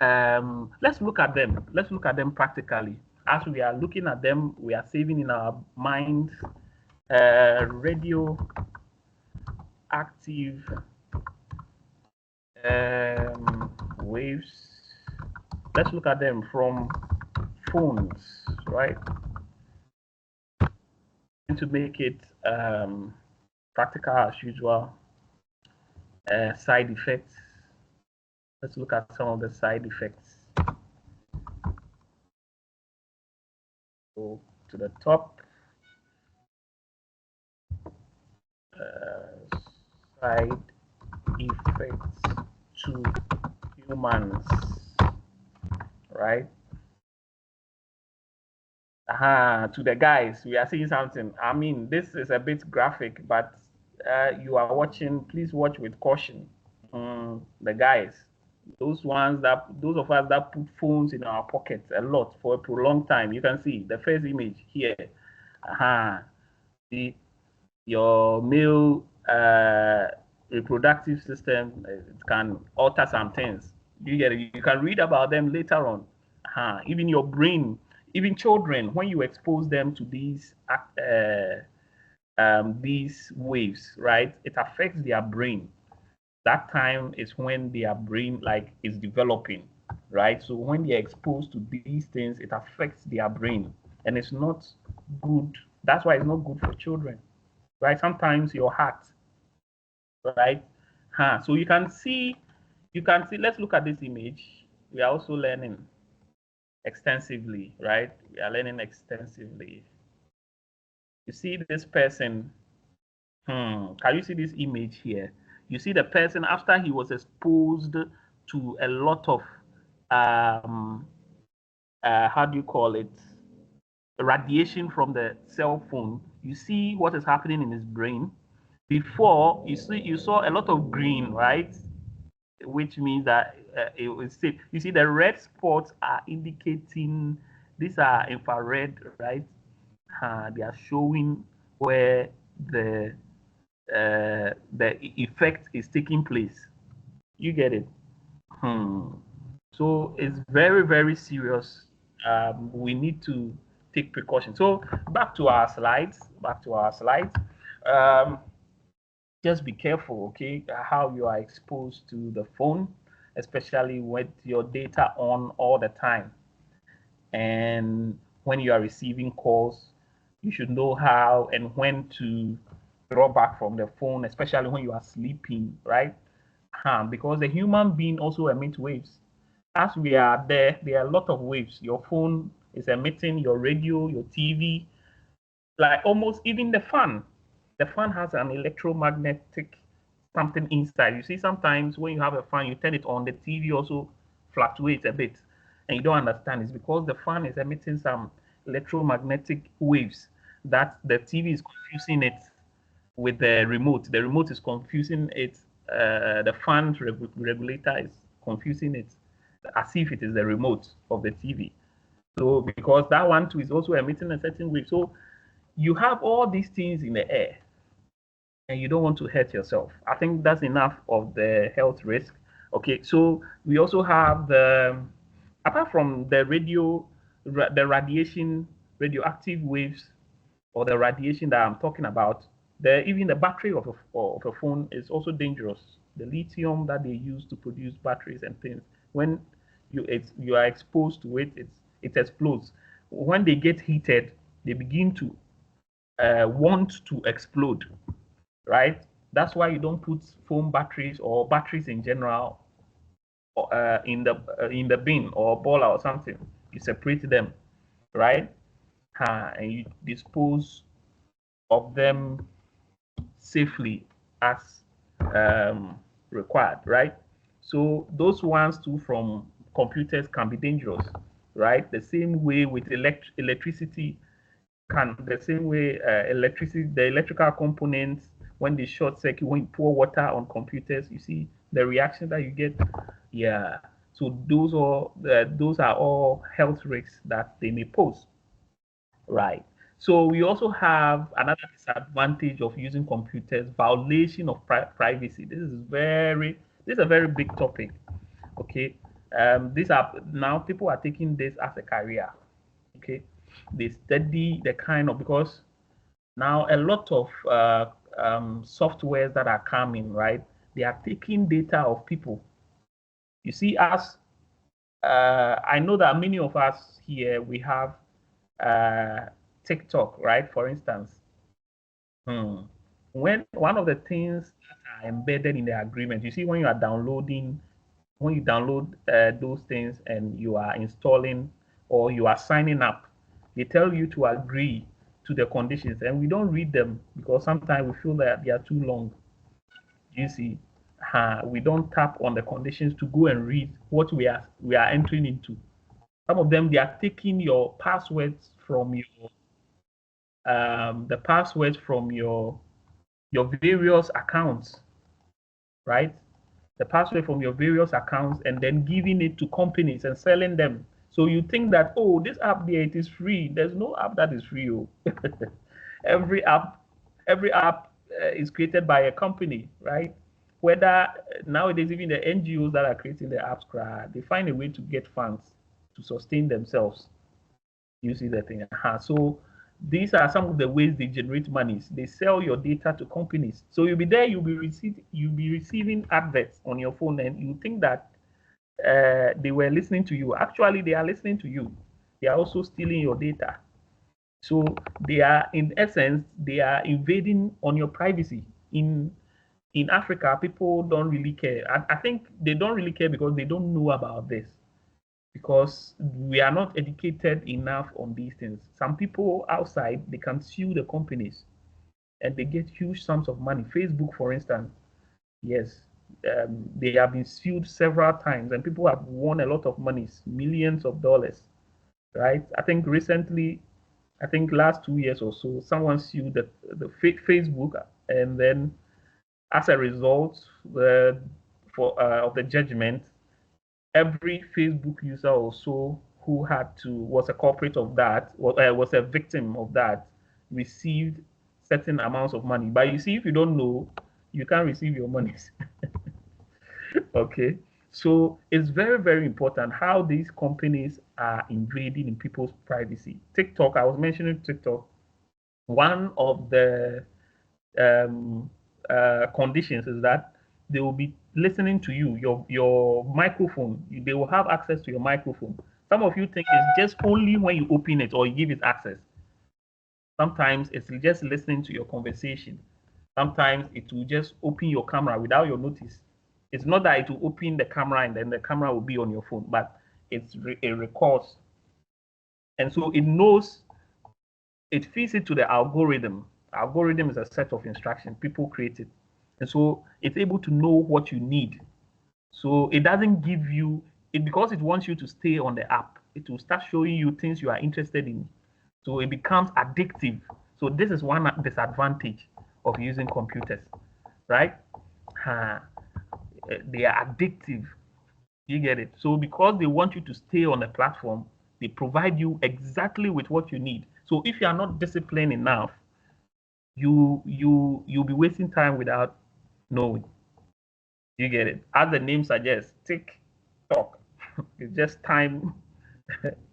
Let's look at them. Let's look at them practically. As we are looking at them, we are saving in our minds radioactive waves. Let's look at them from phones, right? To make it practical as usual. Side effects. Let's look at some of the side effects. Go to the top. Side effects to humans, right? To the guys, we are seeing something. I mean, this is a bit graphic, but you are watching, please watch with caution. The guys, those of us that put phones in our pockets a lot for a prolonged time. You can see the first image here. The your male reproductive system, it can alter some things. You get it? You can read about them later on. Even your brain, even children, when you expose them to these waves, right? It affects their brain. That time is when their brain like is developing, right? So when they're exposed to these things, it affects their brain, and it's not good. That's why it's not good for children, right? Sometimes your heart, right? So you can see, let's look at this image. We are also learning extensively, right? We are learning extensively. You see this person. Can you see this image here? You see the person after he was exposed to a lot of how do you call it, radiation from the cell phone. You see what is happening in his brain. Before you saw a lot of green, right? Which means that it was safe. You see the red spots are indicating these are infrared, right? They are showing where the effect is taking place. You get it? So it's very, very serious. We need to take precaution. So back to our slides. Back to our slides. Um, just be careful, okay, how you are exposed to the phone, especially with your data on all the time. And when you are receiving calls, you should know how and when to draw back from the phone, especially when you are sleeping, right? Because the human being also emits waves. As we are there are a lot of waves. Your phone is emitting, your radio, your TV, like almost even the fan. The fan has an electromagnetic something inside. You see, sometimes when you have a fan, you turn it on, the TV also fluctuates a bit, and you don't understand. It's because the fan is emitting some electromagnetic waves that the TV is confusing it with the remote. The remote is confusing it. The fan regulator is confusing it as if it is the remote of the TV. So because that one too is also emitting a certain wave. So you have all these things in the air and you don't want to hurt yourself. I think that's enough of the health risk. Okay, so we also have apart from the the radiation, radioactive waves, or the radiation that I'm talking about, even the battery of a phone is also dangerous. The lithium that they use to produce batteries and things, when you are exposed to it, it explodes. When they get heated, they begin to want to explode, right? That's why you don't put phone batteries or batteries in general in the bin or boiler or something. You separate them, right? And you dispose of them safely as required, right? So those ones too from computers can be dangerous, right? The same way with electricity the same way the electrical components, when they short circuit, when you pour water on computers, you see the reaction that you get. Yeah. So those are all health risks that they may pose. Right. So we also have another disadvantage of using computers, violation of privacy. This is a very big topic. Okay. These are now people are taking this as a career. Okay. They study the kind of because now a lot of softwares that are coming, right? They are taking data of people. You see, I know that many of us here we have uh, TikTok, right? For instance, when one of the things that are embedded in the agreement, you see, when you download those things and you are installing or you are signing up, they tell you to agree to the conditions, and we don't read them because sometimes we feel that they are too long. You see, we don't tap on the conditions to go and read what we are entering into. Some of them they are taking your passwords from your the passwords from your various accounts, right? The password from your various accounts and then giving it to companies and selling them. So you think that, oh, this app there, it is free. There's no app that is free. Oh. every app, every app is created by a company, right? Whether nowadays even the NGOs that are creating the apps, they find a way to get funds to sustain themselves. You see the thing. So these are some of the ways they generate monies. They sell your data to companies. So you'll be there, you'll be receiving adverts on your phone, and you think that they were listening to you. Actually, they are listening to you. They are also stealing your data. So they are, in essence, they are invading on your privacy. In Africa, people don't really care. I think they don't really care because they don't know about this. because we are not educated enough on these things. Some people outside, they can sue the companies and they get huge sums of money. Facebook, for instance, yes, they have been sued several times and people have won a lot of money, millions of dollars, right? I think recently, I think last 2 years or so, someone sued the Facebook, and then as a result of the judgment, every Facebook user also who was a culprit of that, was a victim of that, received certain amounts of money. But you see, if you don't know, you can't receive your monies. Okay. So it's very, very important how these companies are invading in people's privacy. TikTok, I was mentioning TikTok. One of the um, conditions is that they will be listening to you, your microphone. They will have access to your microphone. Some of you think it's just only when you open it or you give it access. Sometimes it's just listening to your conversation. Sometimes it will just open your camera without your notice. It's not that it will open the camera and then the camera will be on your phone, but it records. And so it knows, it feeds it to the algorithm. Algorithm is a set of instructions people created. And so it's able to know what you need. So it doesn't give you it because it wants you to stay on the app. It will start showing you things you are interested in. So it becomes addictive. So this is one disadvantage of using computers, right? They are addictive. You get it? So because they want you to stay on the platform, they provide you exactly with what you need. So if you are not disciplined enough, you'll be wasting time without knowing. You get it? As the name suggests, tick tock. It's just time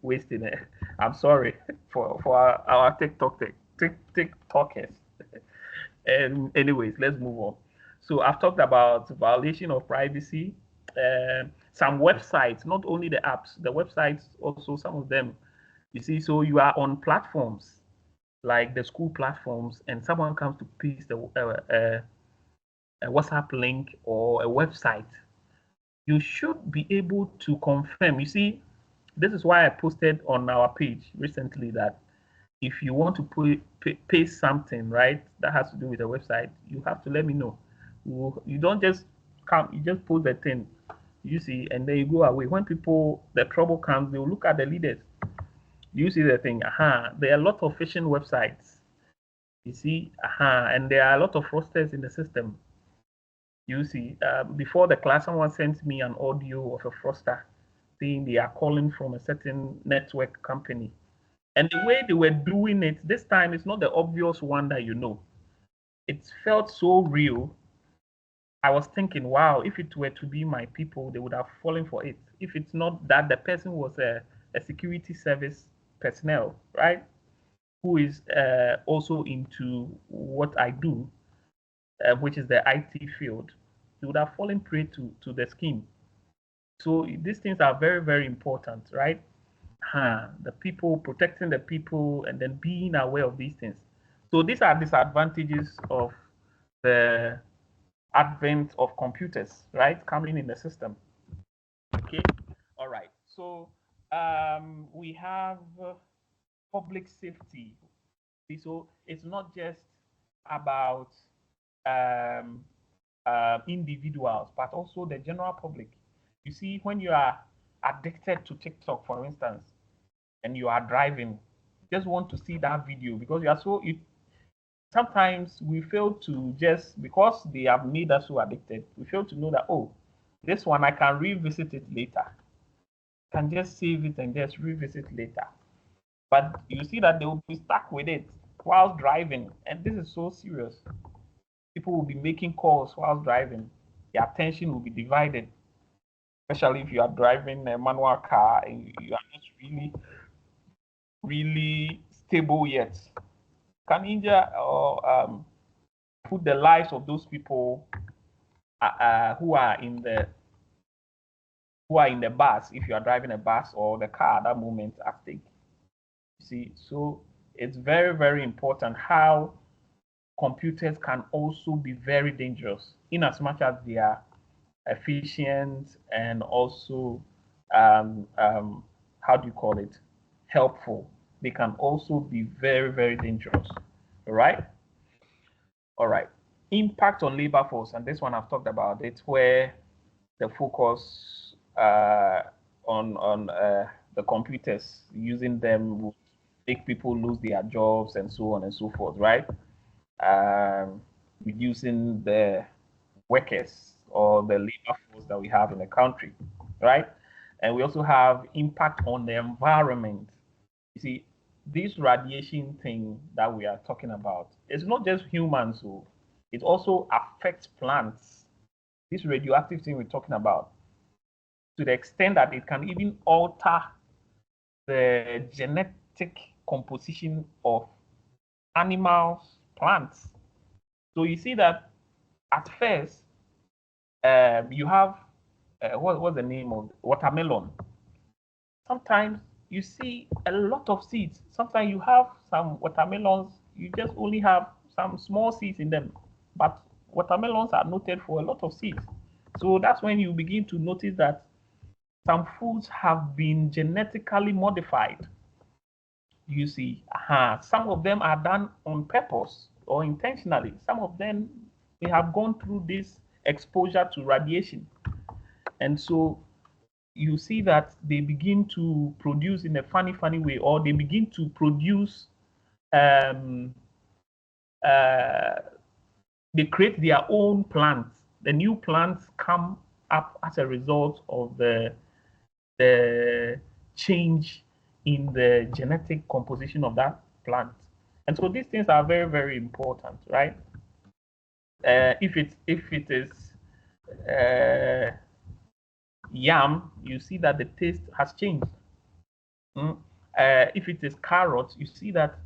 wasting it. I'm sorry for our TikTok TikTokers. And anyways, let's move on. So I've talked about violation of privacy. Some websites, not only the apps, the websites also, some of them. You see, so you are on platforms like the school platforms, and someone comes to paste a WhatsApp link or a website. You should be able to confirm. You see, this is why I posted on our page recently that if you want to paste something, right, that has to do with a website, you have to let me know. You don't just come, you just post the thing, you see, and then you go away. When the trouble comes, they will look at the leaders. You see the thing, there are a lot of phishing websites, you see, and there are a lot of fraudsters in the system. You see, before the class, someone sent me an audio of a fraudster saying they are calling from a certain network company. And the way they were doing it, this time it's not the obvious one that you know. It felt so real. I was thinking, wow, if it were to be my people, they would have fallen for it. If it's not that the person was a security service personnel, right? Who is also into what I do, which is the IT field, they would have fallen prey to the scheme. So these things are very, very important, right? The people, protecting the people, and then being aware of these things. So these are disadvantages of the advent of computers, right, coming in the system. Okay, all right. So we have public safety. So it's not just about um, individuals, but also the general public. You see, when you are addicted to TikTok, for instance, and you are driving, just want to see that video because you are so. Sometimes we fail to just because they have made us so addicted, we fail to know that this one I can revisit it later. I can just save it and just revisit later. But you see that they will be stuck with it while driving, and this is so serious. People will be making calls while driving. Their attention will be divided, especially if you are driving a manual car and you are not really, really stable yet. Can injure or put the lives of those people who are in the bus, if you are driving a bus or the car at that moment, at stake. See, so it's very, very important how computers can also be very dangerous in as much as they are efficient and also how do you call it, helpful, they can also be very, very dangerous. All right. All right. Impact on labor force, and this one I've talked about it, where the focus on the computers, using them will make people lose their jobs and so on and so forth, right? Um, Reducing the workers or the labor force that we have in the country, right? And we also have impact on the environment. You see, this radiation thing that we are talking about, it's not just humans, so it also affects plants. This radioactive thing we're talking about, to the extent that it can even alter the genetic composition of animals, plants. So you see that at first, you have what's the name of watermelon. Sometimes you see a lot of seeds. Sometimes you have some watermelons, you just only have some small seeds in them. But watermelons are noted for a lot of seeds. So that's when you begin to notice that some foods have been genetically modified. You see, some of them are done on purpose or intentionally. Some of them, they have gone through this exposure to radiation. And so you see that they begin to produce in a funny way, or they begin to produce, um, uh, they create their own plants. The new plants come up as a result of the change in the genetic composition of that plant. And so these things are very, very important, right? If it is uh, yam, you see that the taste has changed. Mm. If it is carrot, you see that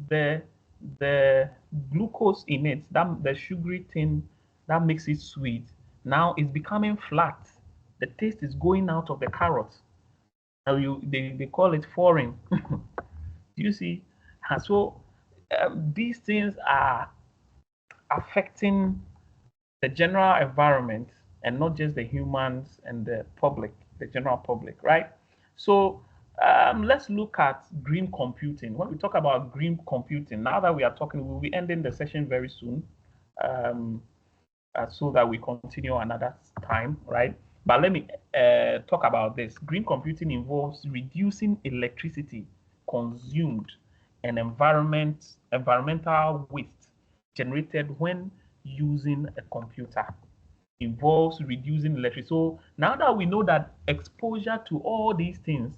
the the glucose in it, that the sugary thing that makes it sweet, now is becoming flat. The taste is going out of the carrot. Now they call it foreign. You see, and so these things are affecting the general environment and not just the humans and the public, the general public, right? So let's look at green computing. When we talk about green computing, now that we are talking, we'll be ending the session very soon, um, so that we continue another time, right? But let me talk about this. Green computing involves reducing electricity consumed and environmental waste generated when using a computer. Involves reducing electricity. So now that we know that exposure to all these things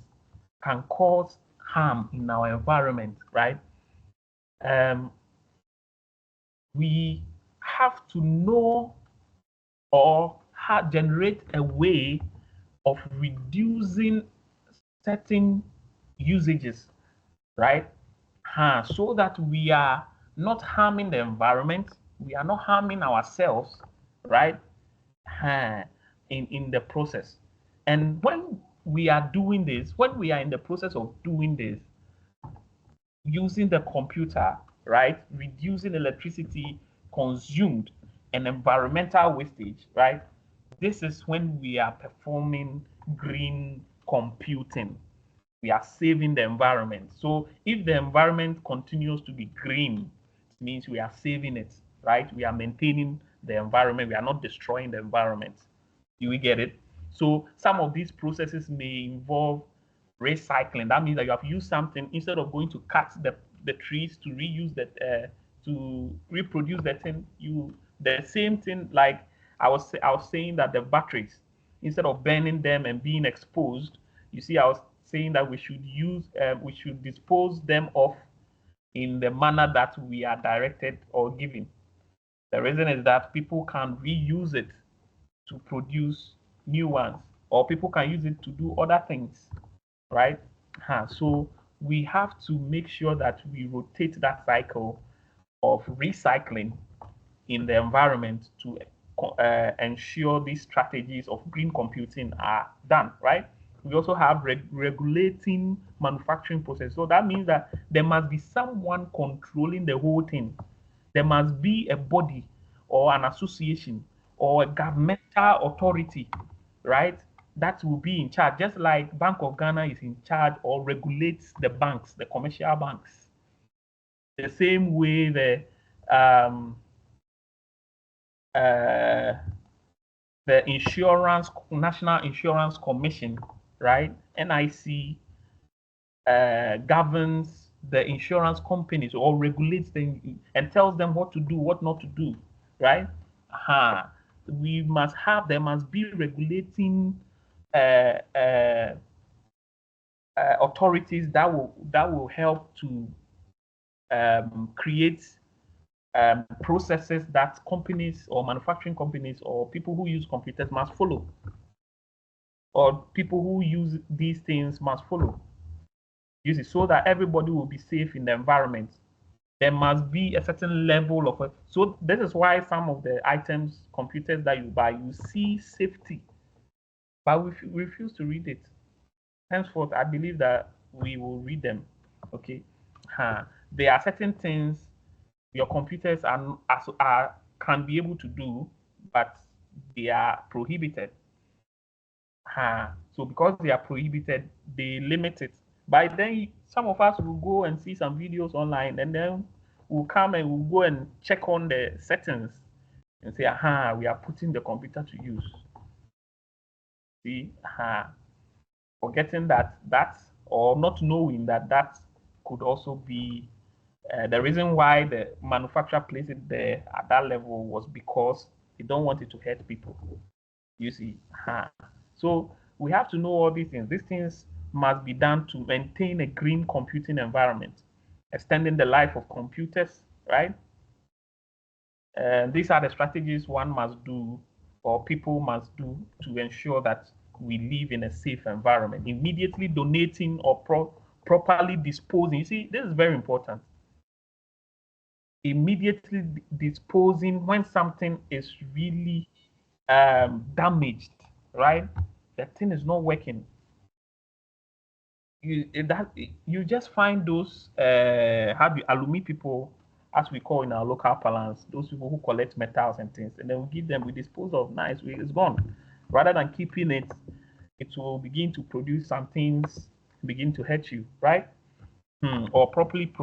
can cause harm in our environment, right? Um, we have to know or generate a way of reducing certain usages, right? So that we are not harming the environment, we are not harming ourselves, right? In the process. And when we are doing this, when we are in the process of doing this, using the computer, right, reducing electricity consumed and environmental wastage, right, this is when we are performing green computing. We are saving the environment. So if the environment continues to be green, it means we are saving it, right? We are maintaining the environment. We are not destroying the environment. Do we get it? So some of these processes may involve recycling. That means that you have used something, instead of going to cut the trees to reuse that, to reproduce the thing, the same thing, like I was saying that the batteries, instead of burning them and being exposed, you see, I was saying that we should dispose them off in the manner that we are directed or given. The reason is that people can reuse it to produce new ones, or people can use it to do other things, right? So we have to make sure that we rotate that cycle of recycling in the environment to ensure these strategies of green computing are done, right? We also have regulating manufacturing process. So that means that there must be someone controlling the whole thing. There must be a body or an association or a governmental authority, right, that will be in charge, just like Bank of Ghana is in charge or regulates the banks, the commercial banks. The same way the insurance, National Insurance Commission, right? NIC governs the insurance companies or regulates them and tells them what to do, what not to do, right? We must have, there must be regulating authorities that will help to create processes that companies or manufacturing companies or people who use computers must follow, or people who use these things must follow. Use it so that everybody will be safe in the environment. There must be a certain level of so this is why some of the items, computers that you buy, you see safety, but we refuse to read it. Henceforth, I believe that we will read them. Okay. There are certain things your computers are can be able to do, but they are prohibited. So because they are prohibited, they limit it. By then, some of us will go and see some videos online, and then we'll come and we'll go and check on the settings and say, we are putting the computer to use. See, forgetting that or not knowing that could also be the reason why the manufacturer placed it there at that level was because they don't want it to hurt people. You see, so we have to know all these things. These things must be done to maintain a green computing environment, extending the life of computers, right? These are the strategies one must do or people must do to ensure that we live in a safe environment. Immediately donating or properly disposing. You see, this is very important. Immediately disposing when something is really damaged, right? That thing is not working. You just find those alumni people, as we call in our local parlance, those people who collect metals and things, and then we give them, we dispose of, nice, it's gone. Rather than keeping it, it will begin to produce some things, begin to hurt you, right? Or properly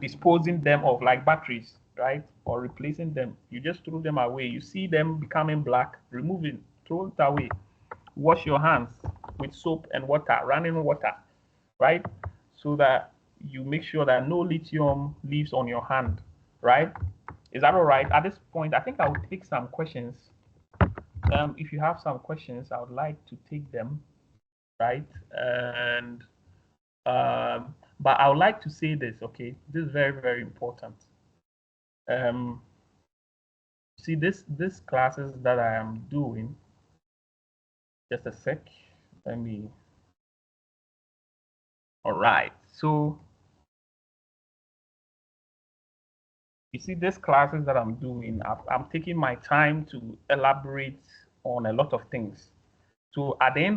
disposing them of, like batteries, right? Or replacing them. You just throw them away. You see them becoming black, remove it, throw it away. Wash your hands with soap and water, running water, right? So that you make sure that no lithium leaves on your hand, right? Is that all right? At this point, I think I'll take some questions. If you have some questions, I would like to take them, right? And but I would like to say this, okay? This is very, very important. See, this classes that I am doing, just a sec, let me, all right. So you see, these classes that I'm doing, I'm taking my time to elaborate on a lot of things. So at the end of